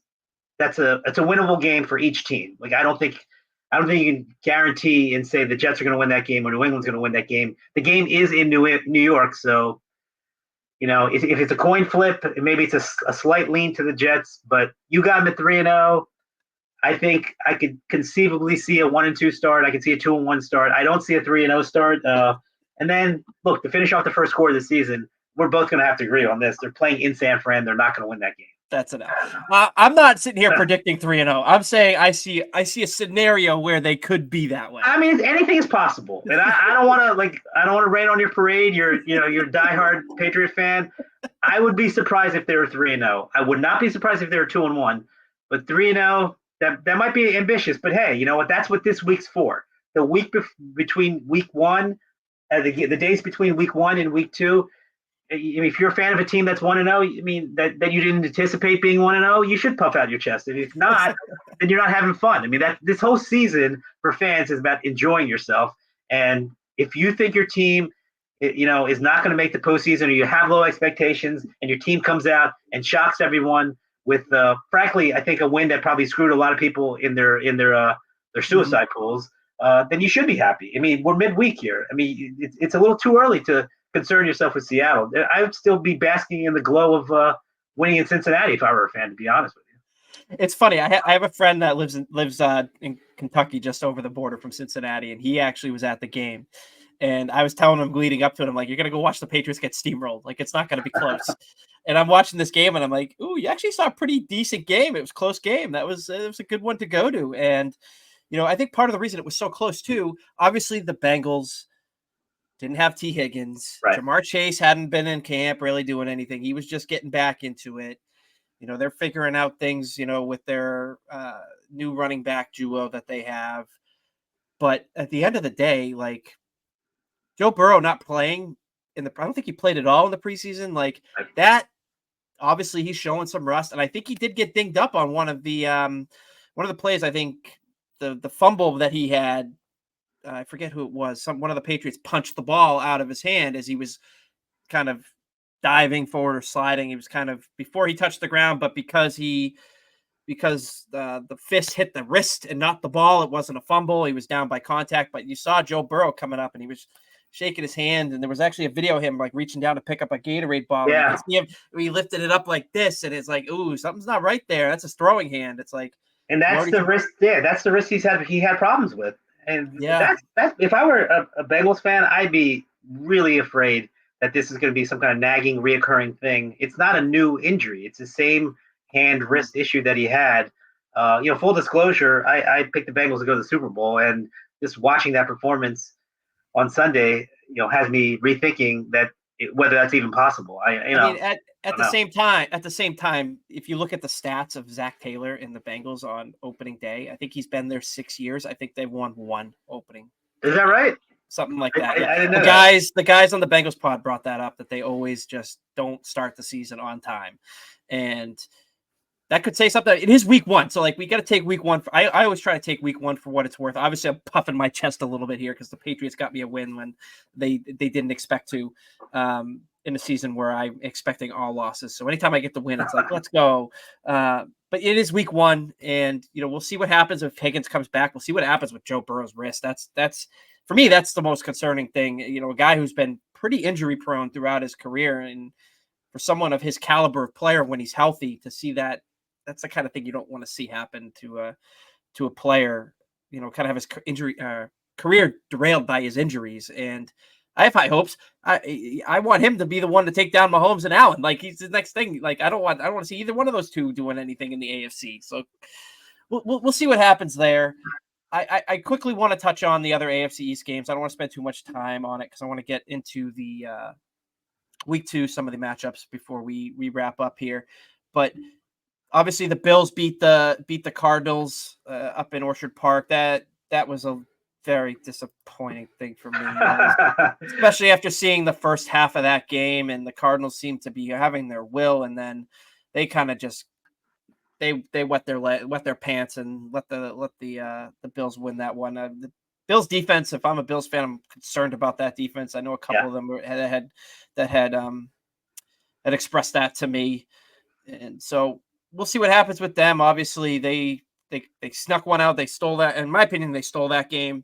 a winnable game for each team. I don't think you can guarantee and say the Jets are going to win that game or New England's going to win that game. The game is in New York, so if it's a coin flip, maybe it's a slight lean to the Jets. But you got them at 3-0. I think I could conceivably see a 1-2 start. I could see a 2-1 start. I don't see a 3-0 start. And then look, to finish off the first quarter of the season, we're both going to have to agree on this. They're playing in San Fran. They're not going to win that game. That's enough. I'm not sitting here predicting 3-0. I'm saying I see a scenario where they could be that way. I mean, anything is possible, and I don't want to rain on your parade. You're a diehard Patriot fan. I would be surprised if they were 3-0. I would not be surprised if they were 2-1. But 3-0, that might be ambitious. But hey, you know what? That's what this week's for. The week between week 1, the days between week 1 and week 2. If you're a fan of a team that's 1-0, I mean that you didn't anticipate being 1-0, you should puff out your chest. And if not, then you're not having fun. I mean, this whole season for fans is about enjoying yourself. And if you think your team, is not going to make the postseason, or you have low expectations, and your team comes out and shocks everyone with, frankly, I think a win that probably screwed a lot of people in their suicide pools, then you should be happy. I mean, we're midweek here. I mean, it's a little too early to concern yourself with Seattle. I would still be basking in the glow of winning in Cincinnati if I were a fan, to be honest with you. It's funny. I have a friend that lives in Kentucky, just over the border from Cincinnati, and he actually was at the game. And I was telling him leading up to it, I'm like, you're going to go watch the Patriots get steamrolled. It's not going to be close. And I'm watching this game, and I'm like, ooh, you actually saw a pretty decent game. It was a close game. It was a good one to go to. And, I think part of the reason it was so close, too, obviously the Bengals didn't have T. Higgins. Right. Jamar Chase hadn't been in camp really doing anything. He was just getting back into it. They're figuring out things, with their new running back duo that they have. But at the end of the day, Joe Burrow not playing I don't think he played at all in the preseason. That, obviously he's showing some rust. And I think he did get dinged up on one of the plays. I think the fumble that he had, I forget who it was. One of the Patriots punched the ball out of his hand as he was kind of diving forward or sliding. He was kind of before he touched the ground, but because the fist hit the wrist and not the ball, it wasn't a fumble. He was down by contact, but you saw Joe Burrow coming up and he was shaking his hand, and there was actually a video of him reaching down to pick up a Gatorade bottle. Yeah. You could see him, he lifted it up like this, and it's ooh, something's not right there. That's his throwing hand. It's and that's the risk. Yeah, that's the risk he had problems with. And Yeah. that's if I were a Bengals fan, I'd be really afraid that this is going to be some kind of nagging, reoccurring thing. It's not a new injury; it's the same hand wrist issue that he had. Full disclosure, I picked the Bengals to go to the Super Bowl, and just watching that performance on Sunday, has me rethinking whether that's even possible. I mean, I at don't know. the same time, if you look at the stats of Zach Taylor in the Bengals on opening day, I think he's been there 6 years. I think they've won one opening Is game, that right? something like that. Yeah, I didn't the know that. guys on the Bengals pod brought that up, that they always just don't start the season on time, and that could say something. It is week one, so like we got to take week one. I always try to take week one for what it's worth. Obviously, I'm puffing my chest a little bit here because the Patriots got me a win when they didn't expect to, in a season where I'm expecting all losses. So anytime I get the win, it's like let's go. But it is week one, and we'll see what happens if Higgins comes back. We'll see what happens with Joe Burrow's wrist. That's for me. That's the most concerning thing. A guy who's been pretty injury prone throughout his career, and for someone of his caliber of player, when he's healthy, to see that's the kind of thing you don't want to see happen to a player, kind of have his career derailed by his injuries. And I have high hopes. I want him to be the one to take down Mahomes and Allen. Like he's the next thing. Like I don't want to see either one of those two doing anything in the AFC. So we'll see what happens there. I quickly want to touch on the other AFC East games. I don't want to spend too much time on it because I want to get into the week two, some of the matchups before we wrap up here. But obviously, the Bills beat the Cardinals up in Orchard Park. That was a very disappointing thing for me, especially after seeing the first half of that game, and the Cardinals seemed to be having their will, and then they kind of just they wet their pants and let the Bills win that one. The Bills defense, if I'm a Bills fan, I'm concerned about that defense. I know a couple of them had expressed that to me, and so we'll see what happens with them. Obviously, they snuck one out. They stole that. In my opinion, they stole that game.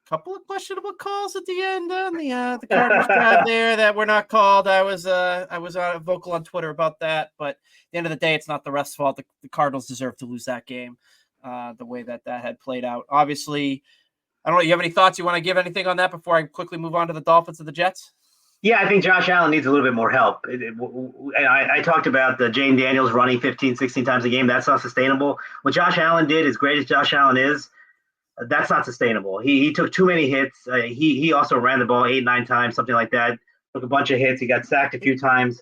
A couple of questionable calls at the end on the Cardinals drive there that were not called. I was vocal on Twitter about that, but at the end of the day, it's not the refs' fault. The Cardinals deserve to lose that game, the way that had played out. Obviously, I don't know. You have any thoughts? You want to give anything on that before I quickly move on to the Dolphins and the Jets? Yeah, I think Josh Allen needs a little bit more help. I talked about the Jane Daniels running 15, 16 times a game. That's not sustainable. What Josh Allen did, as great as Josh Allen is, that's not sustainable. He took too many hits. He also ran the ball 8, 9 times, something like that. Took a bunch of hits. He got sacked a few times.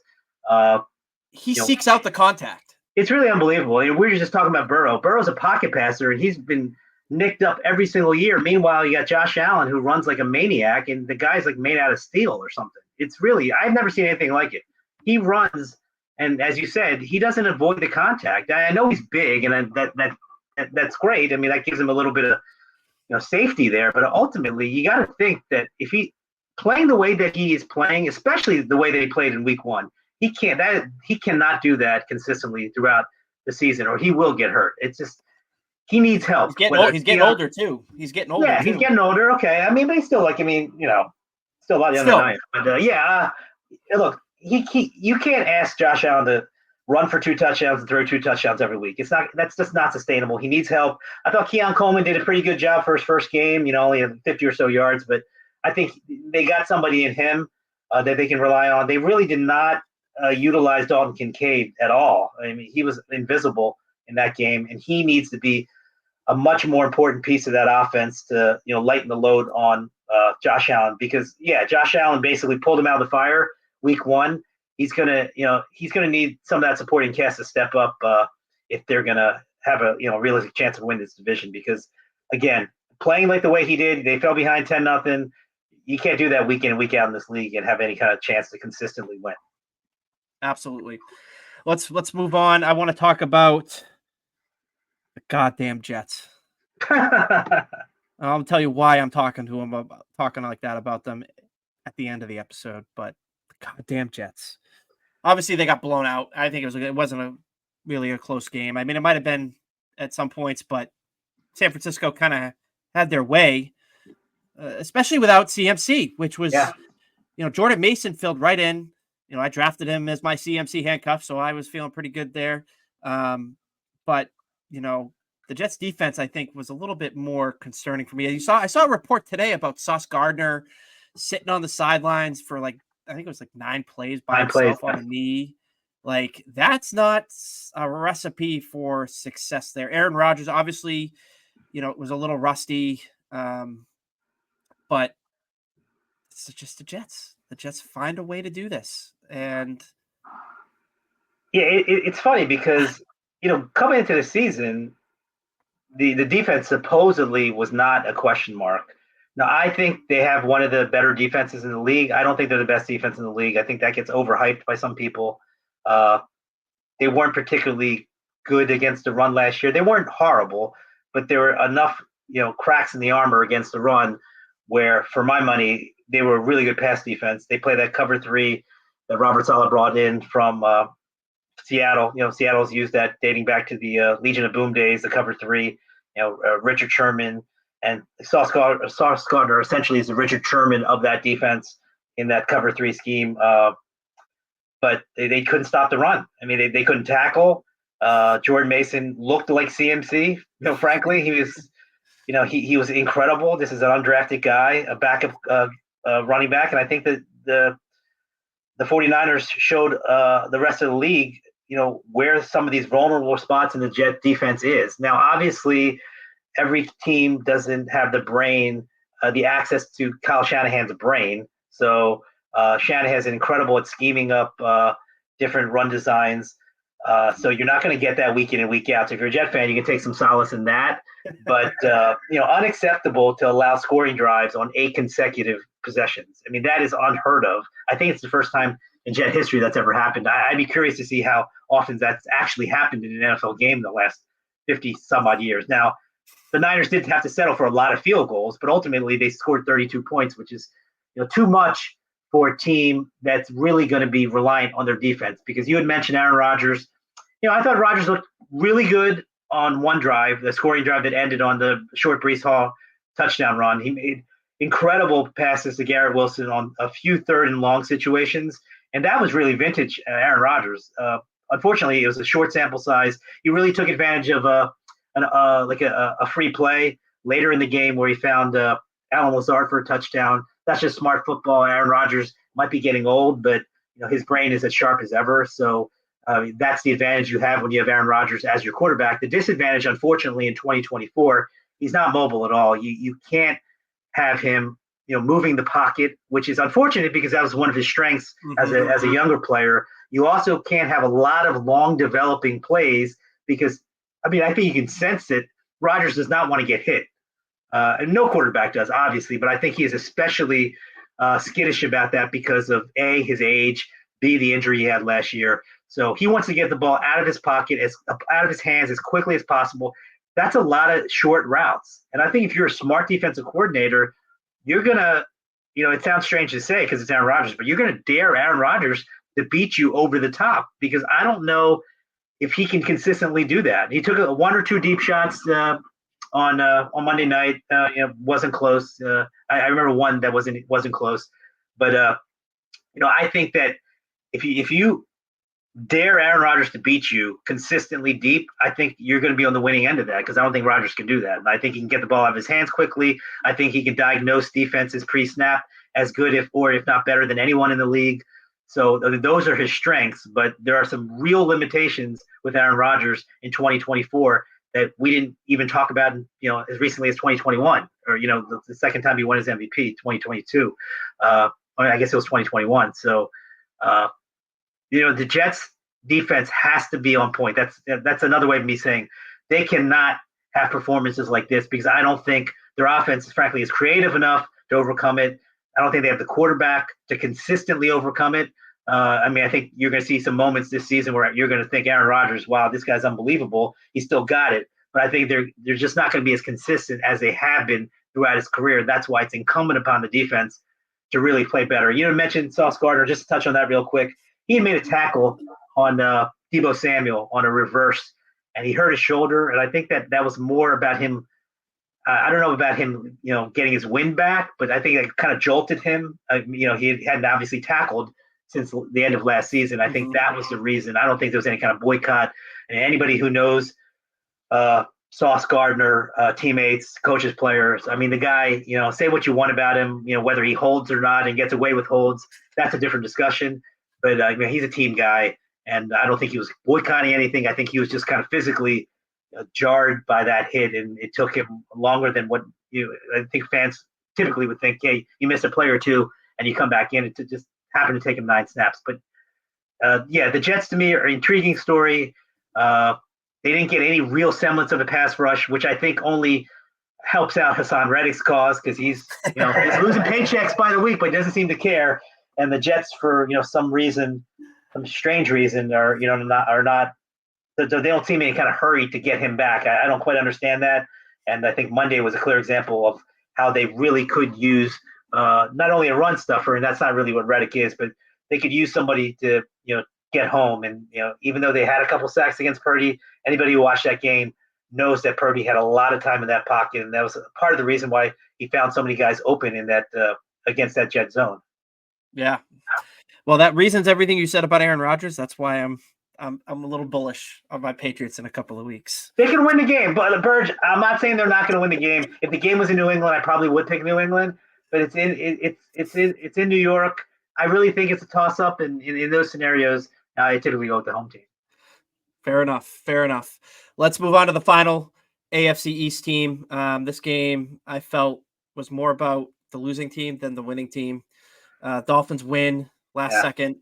He seeks out the contact. It's really unbelievable. We were just talking about Burrow. Burrow's a pocket passer, and he's been nicked up every single year. Meanwhile, you got Josh Allen, who runs like a maniac, and the guy's like made out of steel or something. It's really, I've never seen anything like it. He runs, and as you said, he doesn't avoid the contact. I know he's big, and that's great. I mean, that gives him a little bit of safety there. But ultimately, you got to think that if he playing the way that he is playing, especially the way that he played in Week 1, he cannot do that consistently throughout the season, or he will get hurt. It's just he needs help. He's getting older too. He's getting older. Yeah, he's getting older. Okay, I mean, but he's still still a lot younger than I am. But look, you can't ask Josh Allen to run for 2 touchdowns and throw 2 touchdowns every week. That's just not sustainable. He needs help. I thought Keon Coleman did a pretty good job for his first game. Only had 50 or so yards, but I think they got somebody in him that they can rely on. They really did not utilize Dalton Kincaid at all. I mean, he was invisible in that game, and he needs to be a much more important piece of that offense to lighten the load on Josh Allen, because Josh Allen basically pulled him out of the fire Week 1. He's gonna need some of that supporting cast to step up if they're gonna have a realistic chance of winning this division. Because again, playing like the way he did, they fell behind 10-0. You can't do that week in and week out in this league and have any kind of chance to consistently win. Absolutely. Let's move on. I want to talk about the goddamn Jets. I'll tell you why I'm talking like that about them at the end of the episode. But the goddamn Jets. Obviously, they got blown out. I think it wasn't really a close game. I mean, it might have been at some points, but San Francisco kind of had their way, especially without CMC, which was, Jordan Mason filled right in. I drafted him as my CMC handcuff, so I was feeling pretty good there. But the Jets defense, I think, was a little bit more concerning for me. I saw a report today about Sauce Gardner sitting on the sidelines for like, I think it was like 9 plays by 9 plays. himself on a knee. Like, that's not a recipe for success there. Aaron Rodgers, obviously, was a little rusty, but it's just the Jets. The Jets find a way to do this. And yeah, it's funny because, coming into the season, the defense supposedly was not a question mark. Now, I think they have one of the better defenses in the league. I don't think they're the best defense in the league. I think that gets overhyped by some people. They weren't particularly good against the run last year. They weren't horrible, but there were enough, cracks in the armor against the run where, for my money, they were a really good pass defense. They play that cover 3 that Robert Saleh brought in from Seattle. Seattle's used that dating back to the Legion of Boom days, the cover 3. Richard Sherman and Sauce Gardner essentially is the Richard Sherman of that defense in that cover 3 scheme. But they couldn't stop the run. I mean, they couldn't tackle. Jordan Mason looked like CMC. Frankly, he was, he was incredible. This is an undrafted guy, a backup running back, and I think that the 49ers showed the rest of the league, where some of these vulnerable spots in the Jet defense is. Now, obviously, every team doesn't have the brain, the access to Kyle Shanahan's brain. So Shanahan's incredible at scheming up different run designs. So you're not going to get that week in and week out. So if you're a Jet fan, you can take some solace in that. But, unacceptable to allow scoring drives on 8 consecutive possessions. I mean, that is unheard of. I think it's the first time in Jet history that's ever happened. I'd be curious to see how often that's actually happened in an NFL game in the last 50 some odd years. Now, the Niners did have to settle for a lot of field goals, but ultimately they scored 32 points, which is too much for a team that's really going to be reliant on their defense. Because you had mentioned Aaron Rodgers. I thought Rodgers looked really good on one drive, the scoring drive that ended on the short Breece Hall touchdown run. He made incredible passes to Garrett Wilson on a few 3rd and long situations, and that was really vintage Aaron Rodgers. Unfortunately, it was a short sample size. He really took advantage of a free play later in the game where he found Alan Lazard for a touchdown. That's just smart football. Aaron Rodgers might be getting old, but his brain is as sharp as ever. So that's the advantage you have when you have Aaron Rodgers as your quarterback. The disadvantage, unfortunately, in 2024, he's not mobile at all. You can't have him, moving the pocket, which is unfortunate because that was one of his strengths as a younger player. You also can't have a lot of long developing plays because, I think you can sense it. Rodgers does not want to get hit. And no quarterback does, obviously, but I think he is especially skittish about that because of A, his age, B, the injury he had last year. So he wants to get the ball out of his pocket, out of his hands as quickly as possible. That's a lot of short routes. And I think if you're a smart defensive coordinator, you're going to, it sounds strange to say because it's Aaron Rodgers, but you're going to dare Aaron Rodgers to beat you over the top because I don't know if he can consistently do that. He took 1 or 2 deep shots on Monday night. Wasn't close. I remember one that wasn't close. But, I think that if you dare Aaron Rodgers to beat you consistently deep, I think you're going to be on the winning end of that because I don't think Rodgers can do that. And I think he can get the ball out of his hands quickly. I think he can diagnose defenses pre-snap as good, if not better than anyone in the league. So those are his strengths, but there are some real limitations with Aaron Rodgers in 2024 that we didn't even talk about, as recently as 2021, or, the second time he won his MVP, 2022. I guess it was 2021. So, the Jets defense has to be on point. That's another way of me saying they cannot have performances like this because I don't think their offense, frankly, is creative enough to overcome it. I don't think they have the quarterback to consistently overcome it. I think you're going to see some moments this season where you're going to think Aaron Rodgers, wow, this guy's unbelievable. He still got it. But I think they're just not going to be as consistent as they have been throughout his career. That's why it's incumbent upon the defense to really play better. You mentioned Sauce Gardner, just to touch on that real quick. He had made a tackle on Deebo Samuel on a reverse, and he hurt his shoulder. And I think that was more about him. I don't know about him, getting his wind back, but I think it kind of jolted him. He hadn't obviously tackled since the end of last season. I think that was the reason. I don't think there was any kind of boycott. And anybody who knows Sauce Gardner, teammates, coaches, players. I mean, the guy, say what you want about him, whether he holds or not and gets away with holds, that's a different discussion. But he's a team guy, and I don't think he was boycotting anything. I think he was just kind of physically jarred by that hit, and it took him longer than what I think fans typically would think. Hey, you missed a play or two, and you come back in. It just happened to take him 9 snaps. But the Jets to me are an intriguing story. They didn't get any real semblance of a pass rush, which I think only helps out Hassan Reddick's cause because he's losing paychecks by the week, but doesn't seem to care. And the Jets, for some reason, some strange reason, are not. They don't seem in any kind of hurry to get him back. I don't quite understand that. And I think Monday was a clear example of how they really could use not only a run stuffer, and that's not really what Reddick is, but they could use somebody to get home. And even though they had a couple sacks against Purdy, anybody who watched that game knows that Purdy had a lot of time in that pocket, and that was part of the reason why he found so many guys open in that against that jet zone. Yeah, well, that reasons everything you said about Aaron Rodgers. That's why I'm a little bullish on my Patriots in a couple of weeks. They can win the game, but Burge, I'm not saying they're not going to win the game. If the game was in New England, I probably would pick New England, but it's in New York. I really think it's a toss up, and in those scenarios, I typically go with the home team. Fair enough. Let's move on to the final AFC East team. This game I felt was more about the losing team than the winning team. Dolphins win last second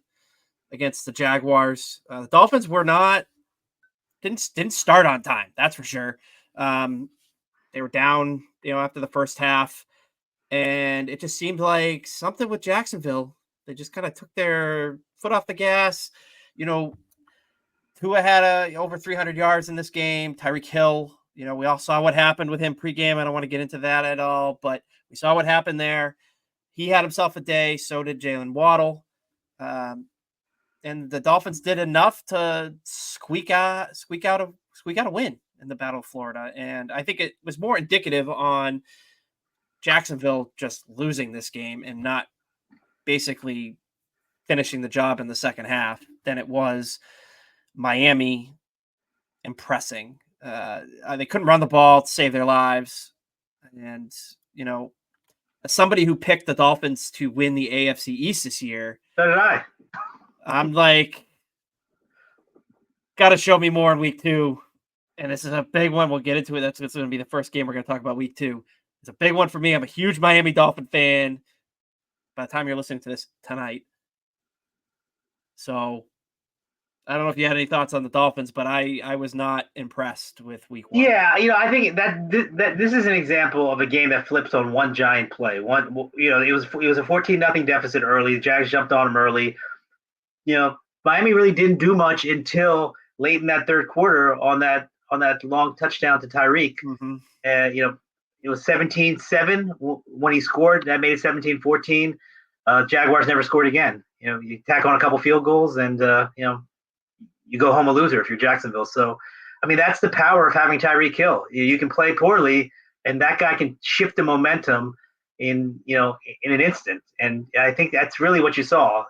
against the Jaguars. The Dolphins didn't start on time. That's for sure. They were down, after the first half, and it just seemed like something with Jacksonville. They just kind of took their foot off the gas. Tua had over 300 yards in this game. Tyreek Hill, we all saw what happened with him pregame. I don't want to get into that at all, but we saw what happened there. He had himself a day. So did Jalen Waddle. And the Dolphins did enough to squeak out a win in the Battle of Florida. And I think it was more indicative on Jacksonville just losing this game and not basically finishing the job in the second half than it was Miami impressing. They couldn't run the ball to save their lives. And, as somebody who picked the Dolphins to win the AFC East this year, so did I. I'm like, got to show me more in week 2. And this is a big one. We'll get into it. That's going to be the first game we're going to talk about week 2. It's a big one for me. I'm a huge Miami Dolphin fan by the time you're listening to this tonight. So I don't know if you had any thoughts on the Dolphins, but I was not impressed with week 1. Yeah, I think that this is an example of a game that flips on one giant play. It was a 14-0 deficit early. The Jags jumped on them early. Miami really didn't do much until late in that third quarter on that long touchdown to Tyreek. Mm-hmm. It was 17-7 when he scored. That made it 17-14. Jaguars never scored again. You tack on a couple field goals and you go home a loser if you're Jacksonville. So, I mean, that's the power of having Tyreek Hill. You can play poorly, and that guy can shift the momentum in an instant. And I think that's really what you saw.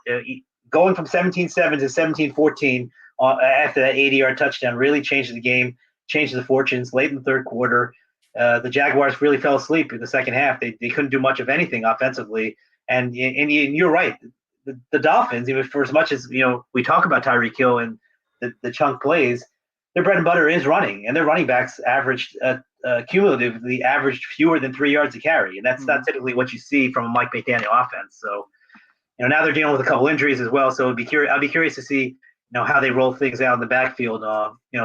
Going from 17-7 to 17-14 after that 80-yard touchdown really changed the game, changed the fortunes late in the third quarter. The Jaguars really fell asleep in the second half. They couldn't do much of anything offensively. And you're right. The Dolphins, even for as much as we talk about Tyreek Hill and the chunk plays, their bread and butter is running, and their running backs averaged cumulatively averaged fewer than 3 yards a carry, and that's not typically what you see from a Mike McDaniel offense. So, now they're dealing with a couple injuries as well. So I'll be curious to see how they roll things out in the backfield.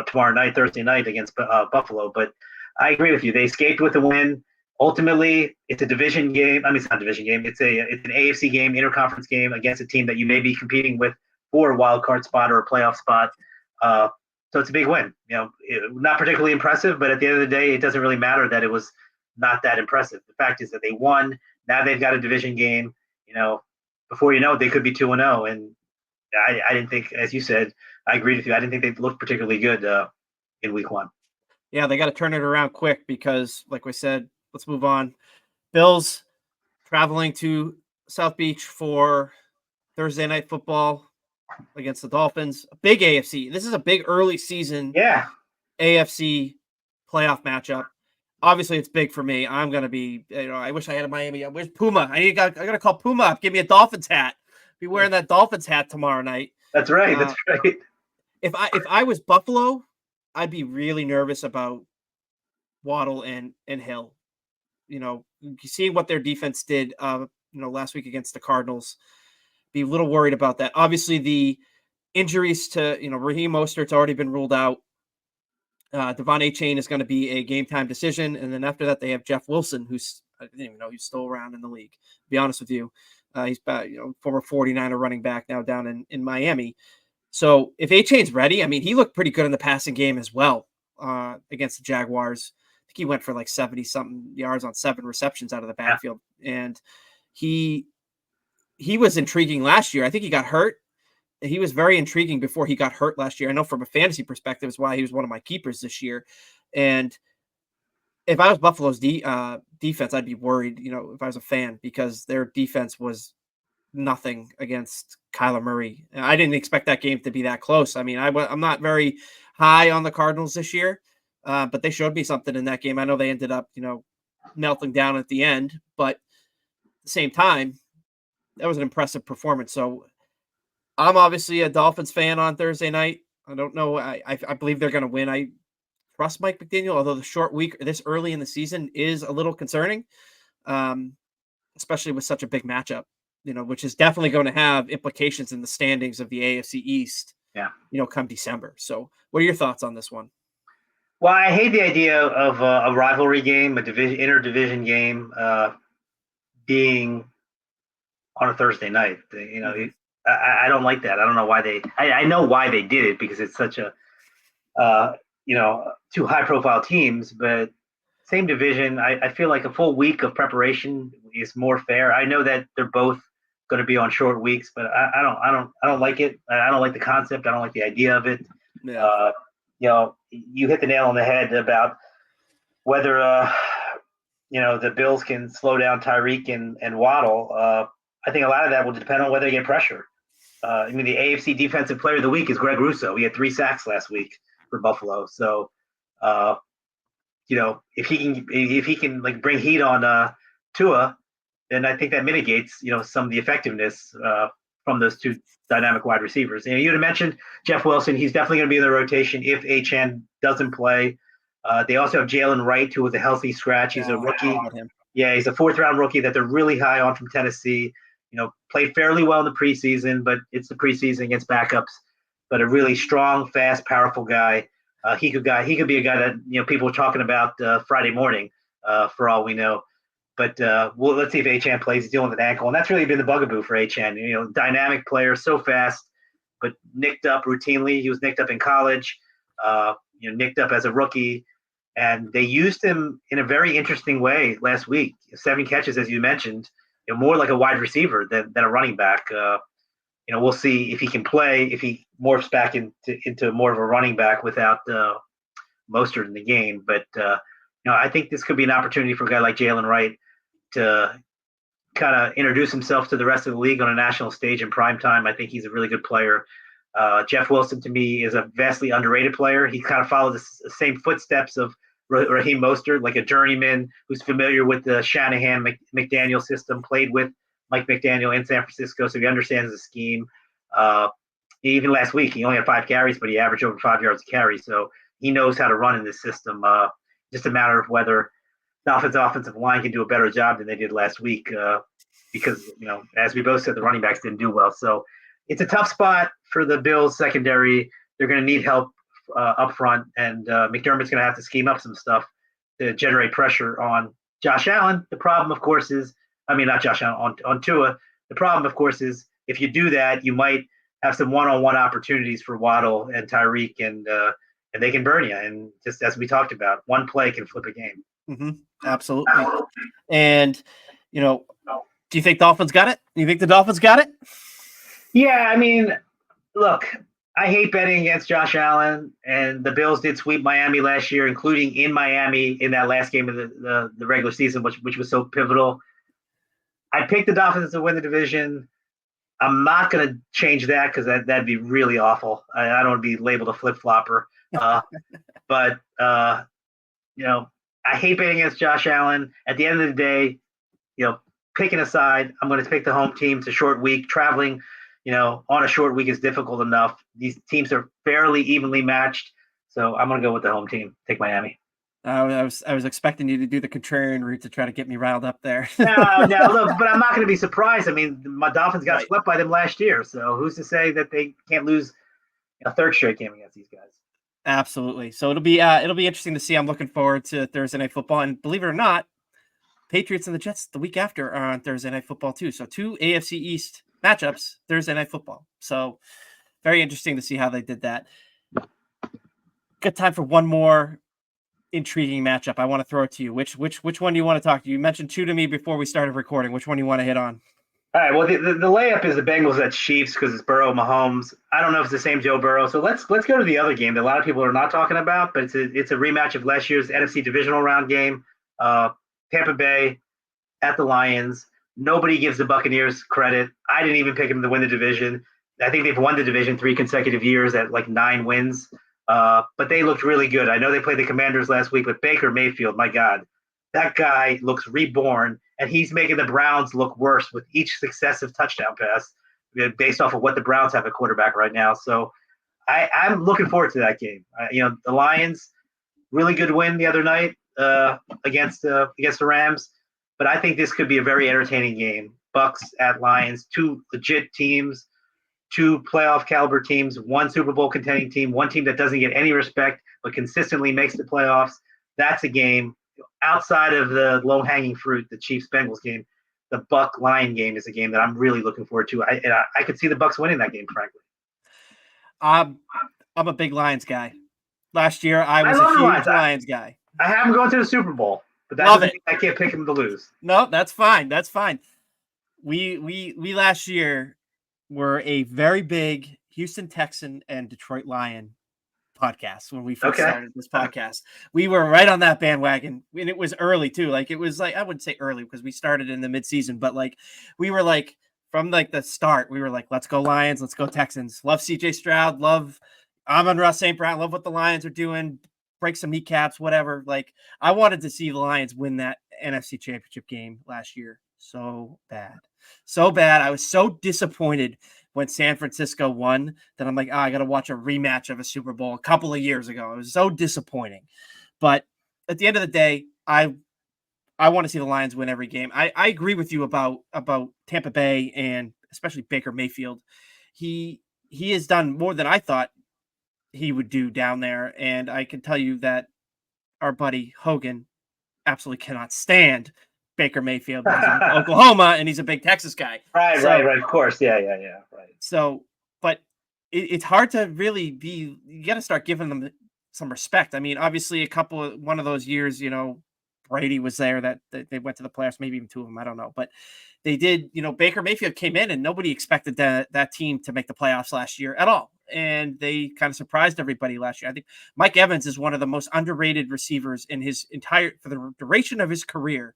Tomorrow night, Thursday night against Buffalo. But I agree with you. They escaped with a win. Ultimately, it's a division game. I mean, it's not a division game. It's an AFC game, interconference game against a team that you may be competing with for a wild card spot or a playoff spot. So it's a big win. Not particularly impressive, but at the end of the day, it doesn't really matter that it was not that impressive. The fact is that they won. Now they've got a division game. Before you know it, they could be 2-0. And I didn't think, as you said, I agreed with you. I didn't think they looked particularly good in week 1. Yeah, they got to turn it around quick because, like we said, let's move on. Bills traveling to South Beach for Thursday night football against the Dolphins. A big AFC. This is a big early season AFC playoff matchup. Obviously, it's big for me. I'm going to be, I wish I had a Miami. Where's Puma? I got to call Puma up. Give me a Dolphins hat. Be wearing that Dolphins hat tomorrow night. That's right. That's right. If I was Buffalo, I'd be really nervous about Waddle and Hill. Seeing what their defense did, last week against the Cardinals, be a little worried about that. Obviously, the injuries to, Raheem Mostert's already been ruled out. Devon Achane is going to be a game time decision. And then after that, they have Jeff Wilson, I didn't even know he's still around in the league, to be honest with you. He's former 49er running back now down in Miami. So if Achane's ready, I mean, he looked pretty good in the passing game as well against the Jaguars. I think he went for like 70 something yards on 7 receptions out of the backfield. Yeah. And he was intriguing last year. I think he got hurt. He was very intriguing before he got hurt last year. I know from a fantasy perspective is why he was one of my keepers this year. And if I was Buffalo's defense, I'd be worried, if I was a fan, because their defense was nothing against Kyler Murray. I didn't expect that game to be that close. I mean, I'm not very high on the Cardinals this year, but they showed me something in that game. I know they ended up, melting down at the end, but at the same time, that was an impressive performance. So I'm obviously a Dolphins fan on Thursday night. I don't know. I believe they're going to win. I trust Mike McDaniel, although the short week this early in the season is a little concerning, especially with such a big matchup, which is definitely going to have implications in the standings of the AFC East, come December. So what are your thoughts on this one? Well, I hate the idea of a rivalry game, interdivision game being on a Thursday night. I don't like that. I don't know why I know why they did it, because it's such a, two high profile teams, but same division. I feel like a full week of preparation is more fair. I know that they're both going to be on short weeks, but I don't like it. I don't like the concept. I don't like the idea of it. Yeah. You hit the nail on the head about whether, the Bills can slow down Tyreek and Waddle. I think a lot of that will depend on whether they get pressure. The AFC Defensive Player of the Week is Greg Rousseau. He had 3 sacks last week for Buffalo. So, if he can like bring heat on Tua, then I think that mitigates some of the effectiveness from those two dynamic wide receivers. And you had mentioned Jeff Wilson. He's definitely going to be in the rotation if Achane doesn't play. They also have Jalen Wright, who was a healthy scratch. He's a rookie. Yeah, he's a 4th-round rookie that they're really high on from Tennessee. Played fairly well in the preseason, but it's the preseason against backups. But a really strong, fast, powerful guy. He could be a guy that people are talking about Friday morning, for all we know. But let's see if Achane plays. He's dealing with an ankle, and that's really been the bugaboo for Achane. Dynamic player, so fast, but nicked up routinely. He was nicked up in college, nicked up as a rookie, and they used him in a very interesting way last week. 7 catches, as you mentioned. More like a wide receiver than a running back. We'll see if he can play, if he morphs back into more of a running back without Mostert in the game. But, I think this could be an opportunity for a guy like Jalen Wright to kind of introduce himself to the rest of the league on a national stage in prime time. I think he's a really good player. Jeff Wilson, to me, is a vastly underrated player. He kind of follows the same footsteps of Raheem Mostert, like a journeyman who's familiar with the Shanahan McDaniel system, played with Mike McDaniel in San Francisco, so he understands the scheme. Even last week, he only had 5 carries, but he averaged over 5 yards a carry, so he knows how to run in this system. Just a matter of whether the offensive line can do a better job than they did last week, because as we both said, the running backs didn't do well. So it's a tough spot for the Bills secondary. They're going to need help up front, and McDermott's going to have to scheme up some stuff to generate pressure on Josh Allen. The problem, of course, not Josh Allen, on Tua. The problem, of course, is if you do that, you might have some one-on-one opportunities for Waddle and Tyreek, and they can burn you. And just as we talked about, one play can flip a game. Mm-hmm. Absolutely. And, do you think Dolphins got it? Do you think the Dolphins got it? Yeah, look, I hate betting against Josh Allen, and the Bills did sweep Miami last year, including in Miami in that last game of the regular season, which was so pivotal. I picked the Dolphins to win the division. I'm not going to change that because that'd be really awful. I don't want to be labeled a flip-flopper. But I hate betting against Josh Allen. At the end of the day, picking aside, I'm going to pick the home team. It's a short week. Traveling, on a short week is difficult enough. These teams are fairly evenly matched. So I'm going to go with the home team. Take Miami. I was expecting you to do the contrarian route to try to get me riled up there. No, look, but I'm not going to be surprised. I mean, my Dolphins got swept by them last year, so who's to say that they can't lose a third straight game against these guys? Absolutely. So it'll be interesting to see. I'm looking forward to Thursday Night Football, and believe it or not, Patriots and the Jets the week after are on Thursday Night Football too. So 2 AFC East matchups Thursday Night Football. So very interesting to see how they did that. Good time for one more intriguing matchup. I want to throw it to you. Which one do you want to talk to? You mentioned two to me before we started recording. Which one do you want to hit on? All right. Well, the layup is the Bengals at Chiefs because it's Burrow, Mahomes. I don't know if it's the same Joe Burrow. So let's go to the other game that a lot of people are not talking about, but it's a rematch of last year's NFC divisional round game. Tampa Bay at the Lions. Nobody gives the Buccaneers credit. I didn't even pick them to win the division. I think they've won the division 3 consecutive years at like 9 wins. But they looked really good. I know they played the Commanders last week, but Baker Mayfield, my God, that guy looks reborn, and he's making the Browns look worse with each successive touchdown pass based off of what the Browns have at quarterback right now. So I'm looking forward to that game. The Lions, really good win the other night against the Rams, but I think this could be a very entertaining game. Bucks at Lions, 2 legit teams, 2 playoff caliber teams, 1 Super Bowl contending team, 1 team that doesn't get any respect but consistently makes the playoffs. That's a game outside of the low-hanging fruit, the Chiefs-Bengals game. The Buck-Lion game is a game that I'm really looking forward to. I could see the Bucks winning that game, frankly. I'm a big Lions guy. Last year, I was a huge Lions guy. I have them going to the Super Bowl, but that doesn't mean I can't pick them to lose. No, that's fine. That's fine. We last year were a very big Houston Texan and Detroit Lion podcast when we first started this podcast. We were right on that bandwagon, and it was early too. Like it was like, I wouldn't say early because we started in the midseason, but like we were like from like the start, we were like, let's go Lions, let's go Texans. Love CJ Stroud, love Amon-Ra St. Brown, love what the Lions are doing, break some kneecaps, whatever. Like I wanted to see the Lions win that NFC Championship game last year so bad. I was so disappointed when San Francisco won that I'm like, I got to watch a rematch of a Super Bowl a couple of years ago. It was so disappointing. But at the end of the day, I want to see the Lions win every game. I agree with you about Tampa Bay and especially Baker Mayfield. He has done more than I thought he would do down there. And I can tell you that our buddy Hogan absolutely cannot stand Baker Mayfield. He's in Oklahoma and he's a big Texas guy. Right. Of course. Yeah. Right. So, but it's hard to really be, you got to start giving them some respect. I mean, obviously one of those years, Brady was there that they went to the playoffs, maybe even 2 of them. I don't know, but they did, Baker Mayfield came in and nobody expected that team to make the playoffs last year at all. And they kind of surprised everybody last year. I think Mike Evans is one of the most underrated receivers in his for the duration of his career.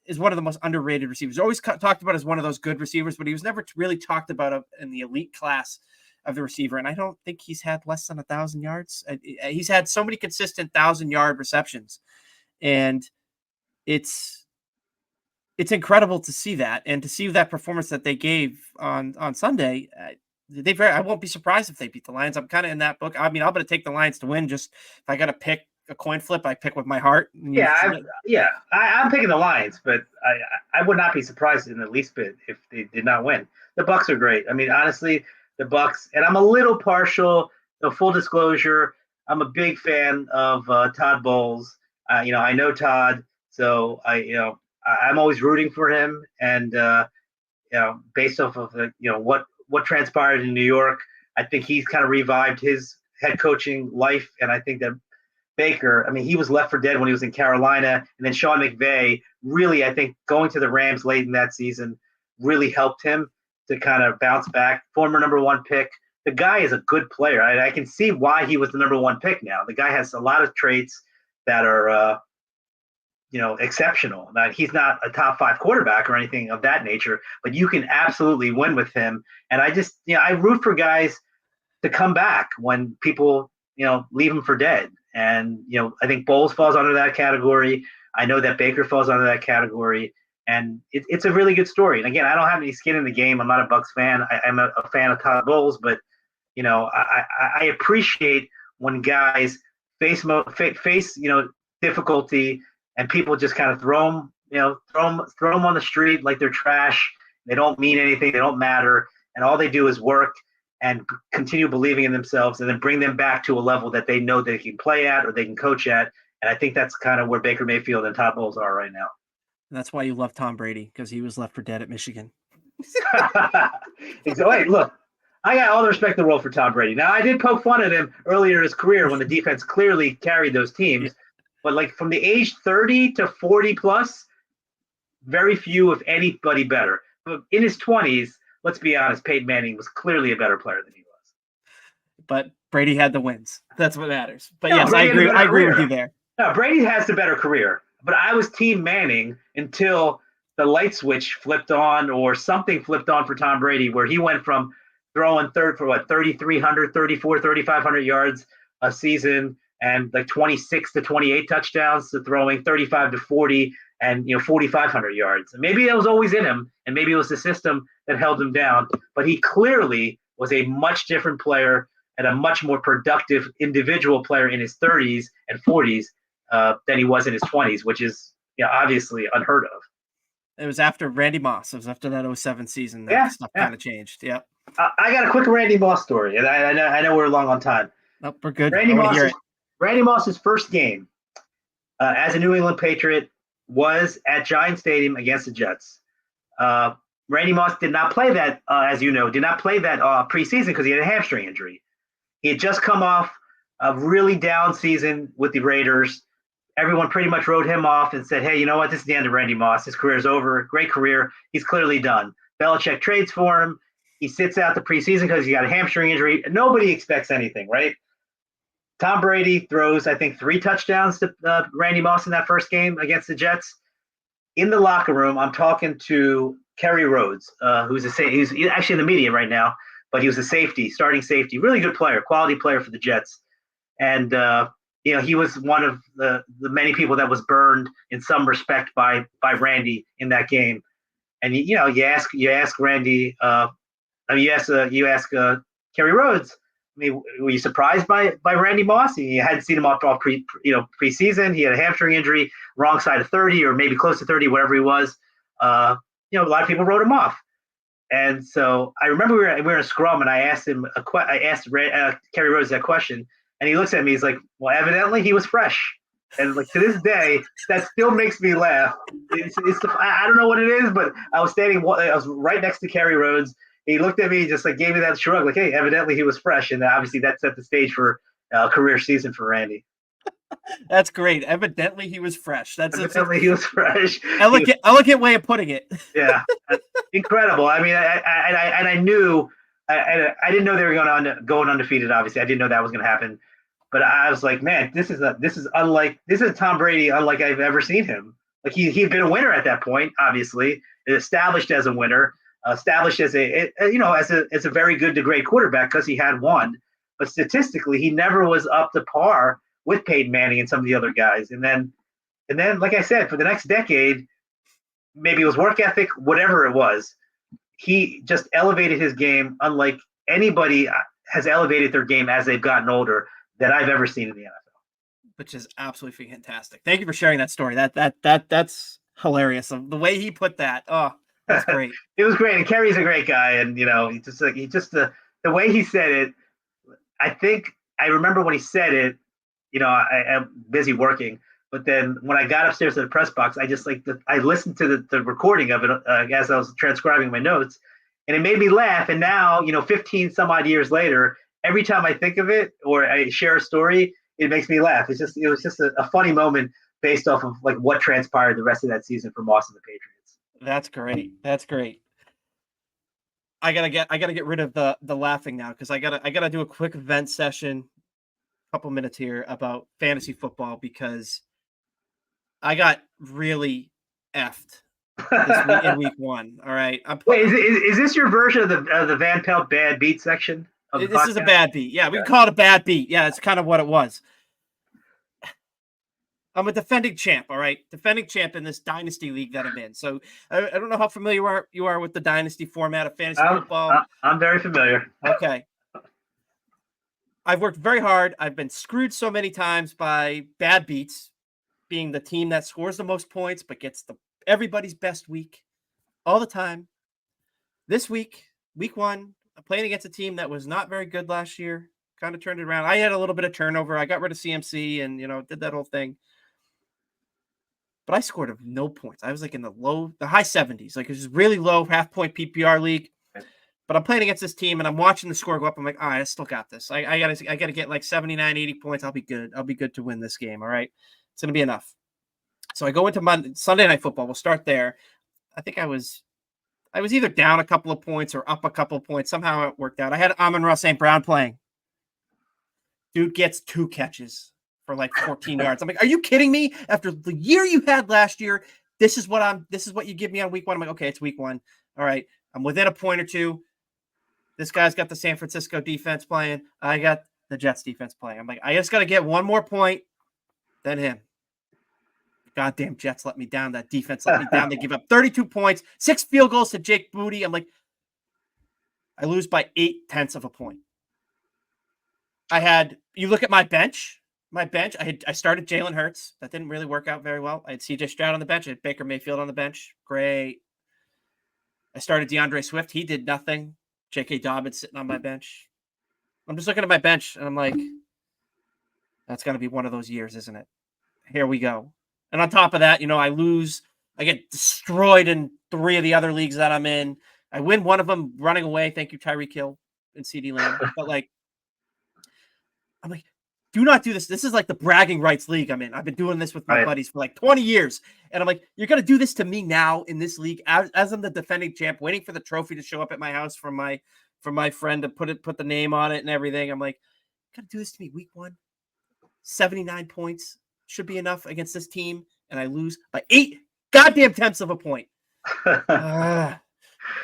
Is one of the most underrated receivers. Always talked about as one of those good receivers, but he was never really talked about in the elite class of the receiver. And I don't think he's had less than 1,000 yards. He's had so many consistent 1,000-yard receptions, and it's incredible to see that and to see that performance that they gave on Sunday. I won't be surprised if they beat the Lions. I'm kind of in that book. I mean, I'm going to take the Lions to win. Just if I got to pick a coin flip, I pick with my heart. I'm picking the Lions, but I would not be surprised in the least bit if they did not win. The Bucks are great. I mean, honestly, the Bucks, and I'm a little partial. Full disclosure, I'm a big fan of Todd Bowles. I know Todd, so I'm always rooting for him. And based off of what transpired in New York, I think he's kind of revived his head coaching life, and I think that Baker, I mean, he was left for dead when he was in Carolina, and then Sean McVay really, I think, going to the Rams late in that season really helped him to kind of bounce back. Former number 1 pick. The guy is a good player. I can see why he was the number 1 pick now. The guy has a lot of traits that are, exceptional. Now, he's not a top 5 quarterback or anything of that nature, but you can absolutely win with him. And I just, I root for guys to come back when people, leave them for dead. And, I think Bowles falls under that category. I know that Baker falls under that category. And it's a really good story. And again, I don't have any skin in the game. I'm not a Bucks fan. I'm a fan of Todd Bowles, but I appreciate when guys face difficulty and people just kind of throw them on the street like they're trash. They don't mean anything. They don't matter, and all they do is work and continue believing in themselves, and then bring them back to a level that they know they can play at or they can coach at. And I think that's kind of where Baker Mayfield and Todd Bowles are right now. And that's why you love Tom Brady, because he was left for dead at Michigan. Wait, look, I got all the respect in the world for Tom Brady. Now, I did poke fun at him earlier in his career when the defense clearly carried those teams. Yeah. But like from the age 30 to 40 plus, very few, if anybody, better. But in his 20s, let's be honest, Peyton Manning was clearly a better player than he was. But Brady had the wins. That's what matters. But yes, I agree with you there. No, Brady has the better career. But I was Team Manning until the light switch flipped on or something flipped on for Tom Brady, where he went from throwing third for 3,300, 3,500 yards a season and like 26 to 28 touchdowns to throwing 35 to 40 and 4,500 yards. And maybe it was always in him, and maybe it was the system that held him down. But he clearly was a much different player and a much more productive individual player in his 30s and 40s than he was in his 20s, which is obviously unheard of. It was after Randy Moss. It was after that 2007 season that stuff kind of changed. Yeah. I got a quick Randy Moss story, and I know we're long on time. Nope, we're good. Randy Moss's first game as a New England Patriot was at Giant Stadium against the Jets. Randy Moss did not play that, preseason because he had a hamstring injury. He had just come off a really down season with the Raiders. Everyone pretty much wrote him off and said, hey, you know what? This is the end of Randy Moss. His career is over. Great career. He's clearly done. Belichick trades for him. He sits out the preseason because he got a hamstring injury. Nobody expects anything, right? Tom Brady throws, I think, 3 touchdowns to Randy Moss in that first game against the Jets. In the locker room, I'm talking to Kerry Rhodes, who's actually in the media right now, but he was a starting safety, really good player, quality player for the Jets. And he was one of the many people that was burned in some respect by Randy in that game. And you ask Randy, you ask Kerry Rhodes. I mean, were you surprised by Randy Moss? You hadn't seen him all preseason. He had a hamstring injury, wrong side of 30 or maybe close to 30, whatever he was. A lot of people wrote him off. And so I remember we were in a scrum, and I asked Kerry Rhodes that question. And he looks at me. He's like, "Well, evidently he was fresh." And like to this day, that still makes me laugh. I don't know what it is, but I was right next to Kerry Rhodes. He looked at me, just like gave me that shrug, like, "Hey, evidently he was fresh." And obviously that set the stage for a career season for Randy. That's great. Evidently he was fresh. He was fresh. Elegant way of putting it. Yeah, incredible. I mean, I knew. I didn't know they were going undefeated. Obviously, I didn't know that was going to happen. But I was like, man, this is Tom Brady unlike I've ever seen him. Like he'd been a winner at that point, obviously, established as a winner, established as a very good to great quarterback because he had won. But statistically, he never was up to par with Peyton Manning and some of the other guys. And then, like I said, for the next decade, maybe it was work ethic, whatever it was, he just elevated his game unlike anybody has elevated their game as they've gotten older that I've ever seen in the NFL. Which is absolutely fantastic. Thank you for sharing that story. That's hilarious. The way he put that. Oh, that's great. It was great. And Kerry's a great guy. And, the way he said it, I think I remember when he said it, I'm busy working. But then when I got upstairs to the press box, I listened to the recording of it as I was transcribing my notes, and it made me laugh. And now, 15 some odd years later, every time I think of it or I share a story, it makes me laugh. It was just a funny moment based off of like what transpired the rest of that season for Moss and the Patriots. That's great. That's great. I gotta get rid of the laughing now because I gotta do a quick vent session, couple minutes here about fantasy football because I got really effed in week 1. All right. Wait, is this your version of the Van Pelt bad beat section? This is a bad beat. Yeah, we can call it a bad beat. Yeah, it's kind of what it was. I'm a defending champ, all right? Defending champ in this dynasty league that I'm in. So I don't know how familiar you are with the dynasty format of fantasy football. I'm very familiar. Okay. I've worked very hard. I've been screwed so many times by bad beats, being the team that scores the most points but gets everybody's best week all the time. This week, week 1, I'm playing against a team that was not very good last year. Kind of turned it around. I had a little bit of turnover. I got rid of CMC and, did that whole thing. But I scored no points. I was like in the high 70s. Like it was really low half-point PPR league. But I'm playing against this team and I'm watching the score go up. I'm like, all right, I still got this. I gotta get like 79, 80 points. I'll be good. I'll be good to win this game. All right. It's gonna be enough. So I go into Sunday Night Football. We'll start there. I think I was either down a couple of points or up a couple of points. Somehow it worked out. I had Amon-Ra St. Brown playing. Dude gets 2 catches for like 14 yards. I'm like, are you kidding me? After the year you had last year, this is what you give me on week 1. I'm like, okay, it's week 1. All right. I'm within a point or two. This guy's got the San Francisco defense playing. I got the Jets defense playing. I'm like, I just got to get one more point than him. Goddamn Jets let me down. That defense let me down. They give up 32 points, 6 field goals to Jake Booty. I'm like, I lose by 0.8 of a point. You look at my bench. I started Jalen Hurts. That didn't really work out very well. I had CJ Stroud on the bench. I had Baker Mayfield on the bench. Great. I started DeAndre Swift. He did nothing. J.K. Dobbins sitting on my bench. I'm just looking at my bench, and I'm like, that's going to be one of those years, isn't it? Here we go. And on top of that, I lose. I get destroyed in 3 of the other leagues that I'm in. I win one of them running away. Thank you, Tyreek Hill and CeeDee Lamb. But, I'm like, do not do this. This is like the bragging rights league I'm in. I've been doing this with my buddies for like 20 years. And I'm like, you're going to do this to me now in this league as I'm the defending champ, waiting for the trophy to show up at my house from my friend to put the name on it and everything. I'm like, you're going to do this to me week 1? 79 points should be enough against this team. And I lose by 8 goddamn tenths of a point.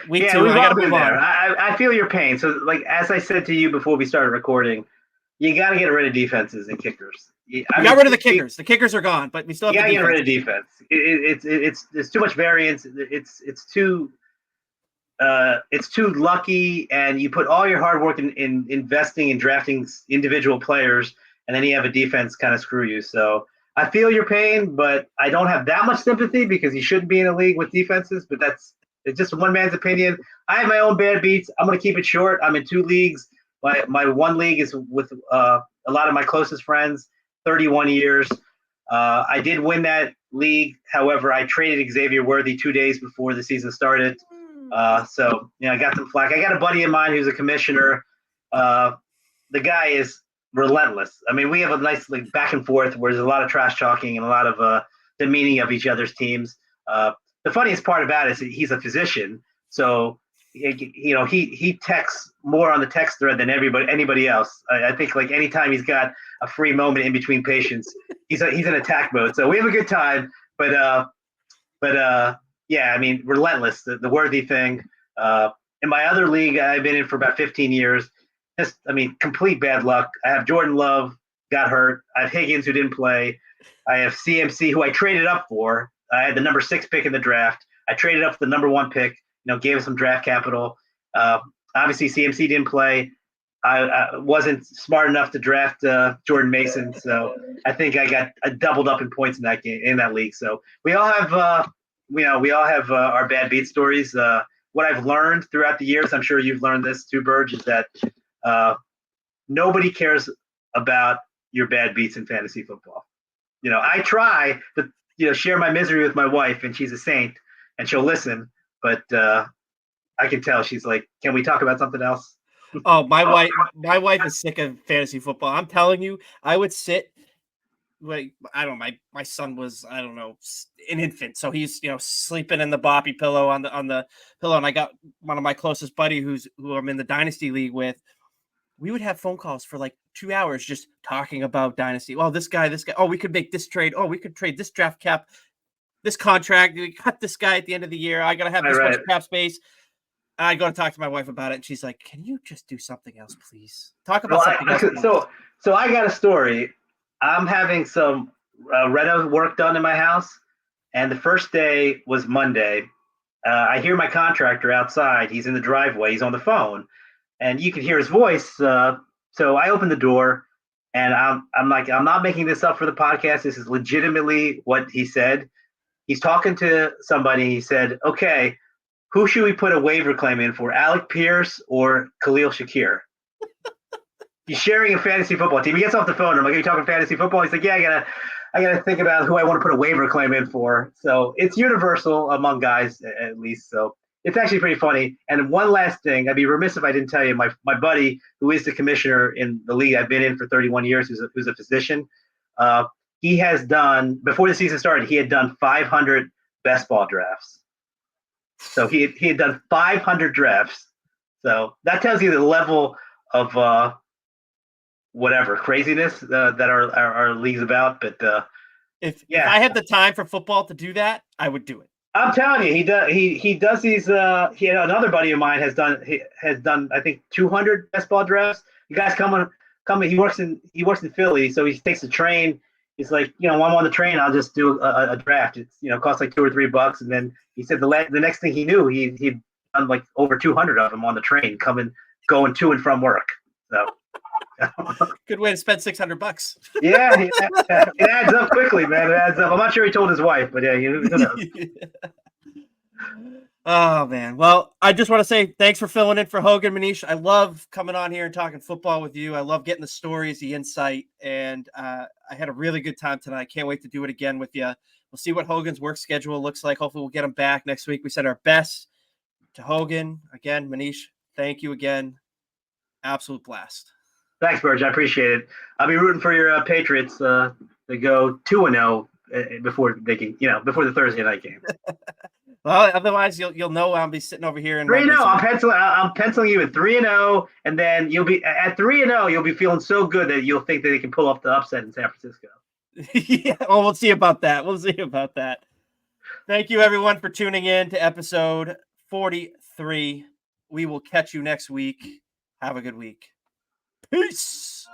Week 2, I got to move on. I feel your pain. So, as I said to you before we started recording, you got to get rid of defenses and kickers. I got rid of the kickers. The kickers are gone, but we still have to get rid of defense. It's too much variance. It's too lucky, and you put all your hard work in investing and drafting individual players, and then you have a defense kind of screw you. So I feel your pain, but I don't have that much sympathy because you shouldn't be in a league with defenses. But it's just one man's opinion. I have my own bad beats. I'm going to keep it short. I'm in 2 leagues. My one league is with a lot of my closest friends, 31 years. I did win that league. However, I traded Xavier Worthy 2 days before the season started. So, I got some flack. I got a buddy of mine who's a commissioner. The guy is relentless. I mean, we have a nice back and forth where there's a lot of trash talking and a lot of demeaning of each other's teams. The funniest part about it is he's a physician. So, he texts more on the text thread than anybody else. I think anytime he's got a free moment in between patients, he's in attack mode. So we have a good time, but yeah, I mean, relentless. The Worthy thing. In my other league, I've been in for about 15 years. Complete bad luck. I have Jordan Love got hurt. I have Higgins who didn't play. I have CMC who I traded up for. I had the number 6 pick in the draft. I traded up for the number 1 pick. Gave him some draft capital. Obviously, CMC didn't play. I wasn't smart enough to draft Jordan Mason, so I think I doubled up in points in that game, in that league. So we all have, our bad beat stories. What I've learned throughout the years, I'm sure you've learned this too, Burg, is that nobody cares about your bad beats in fantasy football. I try to share my misery with my wife, and she's a saint, and she'll listen. But I can tell she's like, can we talk about something else? Oh, my wife is sick of fantasy football. I'm telling you, I would sit. I don't know. My son was, I don't know, an infant, so he's sleeping in the boppy pillow on the pillow. And I got one of my closest buddy who I'm in the dynasty league with. We would have phone calls for 2 hours just talking about dynasty. Oh, this guy. Oh, we could make this trade. Oh, we could trade this draft cap. This contract, we cut this guy at the end of the year. I gotta have this much cap space. I go to talk to my wife about it, and she's like, "Can you just do something else, please? Talk about something else." So I got a story. I'm having some reno work done in my house, and the first day was Monday. I hear my contractor outside. He's in the driveway. He's on the phone, and you can hear his voice. So I open the door, and I'm like, I'm not making this up for the podcast. This is legitimately what he said. He's talking to somebody. He said, "Okay, who should we put a waiver claim in for, Alec Pierce or Khalil Shakir?" He's sharing a fantasy football team. He gets off the phone. I'm like, "Are you talking fantasy football?" He's like, "Yeah, I gotta think about who I want to put a waiver claim in for." So it's universal among guys, at least. So it's actually pretty funny. And one last thing, I'd be remiss if I didn't tell you, my buddy, who is the commissioner in the league I've been in for 31 years, who's a physician, he has done, before the season started, he had done 500 best ball drafts. So he had done 500 drafts. So that tells you the level of whatever craziness that our league's about. But if I had the time for football to do that, I would do it. I'm telling you, he does these. He had another buddy of mine has done I think 200 best ball drafts. You guys come. He works in Philly, so he takes the train. He's like, while I'm on the train, I'll just do a draft. It's costs like $2 or $3, and then he said the next thing he knew, he'd done like over 200 of them on the train, going to and from work. So. Good way to spend $600. Yeah, it adds up quickly, man. It adds up. I'm not sure he told his wife, but yeah, who knows? Oh man. Well, I just want to say thanks for filling in for Hogan, Manish. I love coming on here and talking football with you. I love getting the stories, the insight, and I had a really good time tonight. Can't wait to do it again with you. We'll see what Hogan's work schedule looks like. Hopefully we'll get him back next week. We send our best to Hogan. Again, Manish, thank you again. Absolute blast. Thanks, Burge. I appreciate it. I'll be rooting for your Patriots to go 2-0 before they can, before the Thursday night game. Well, otherwise you'll know I'll be sitting over here in 3-0. I'm penciling you at 3-0, and then you'll be at 3-0. You'll be feeling so good that you'll think that they can pull off the upset in San Francisco. Yeah. Well, we'll see about that. Thank you, everyone, for tuning in to episode 43. We will catch you next week. Have a good week. Peace.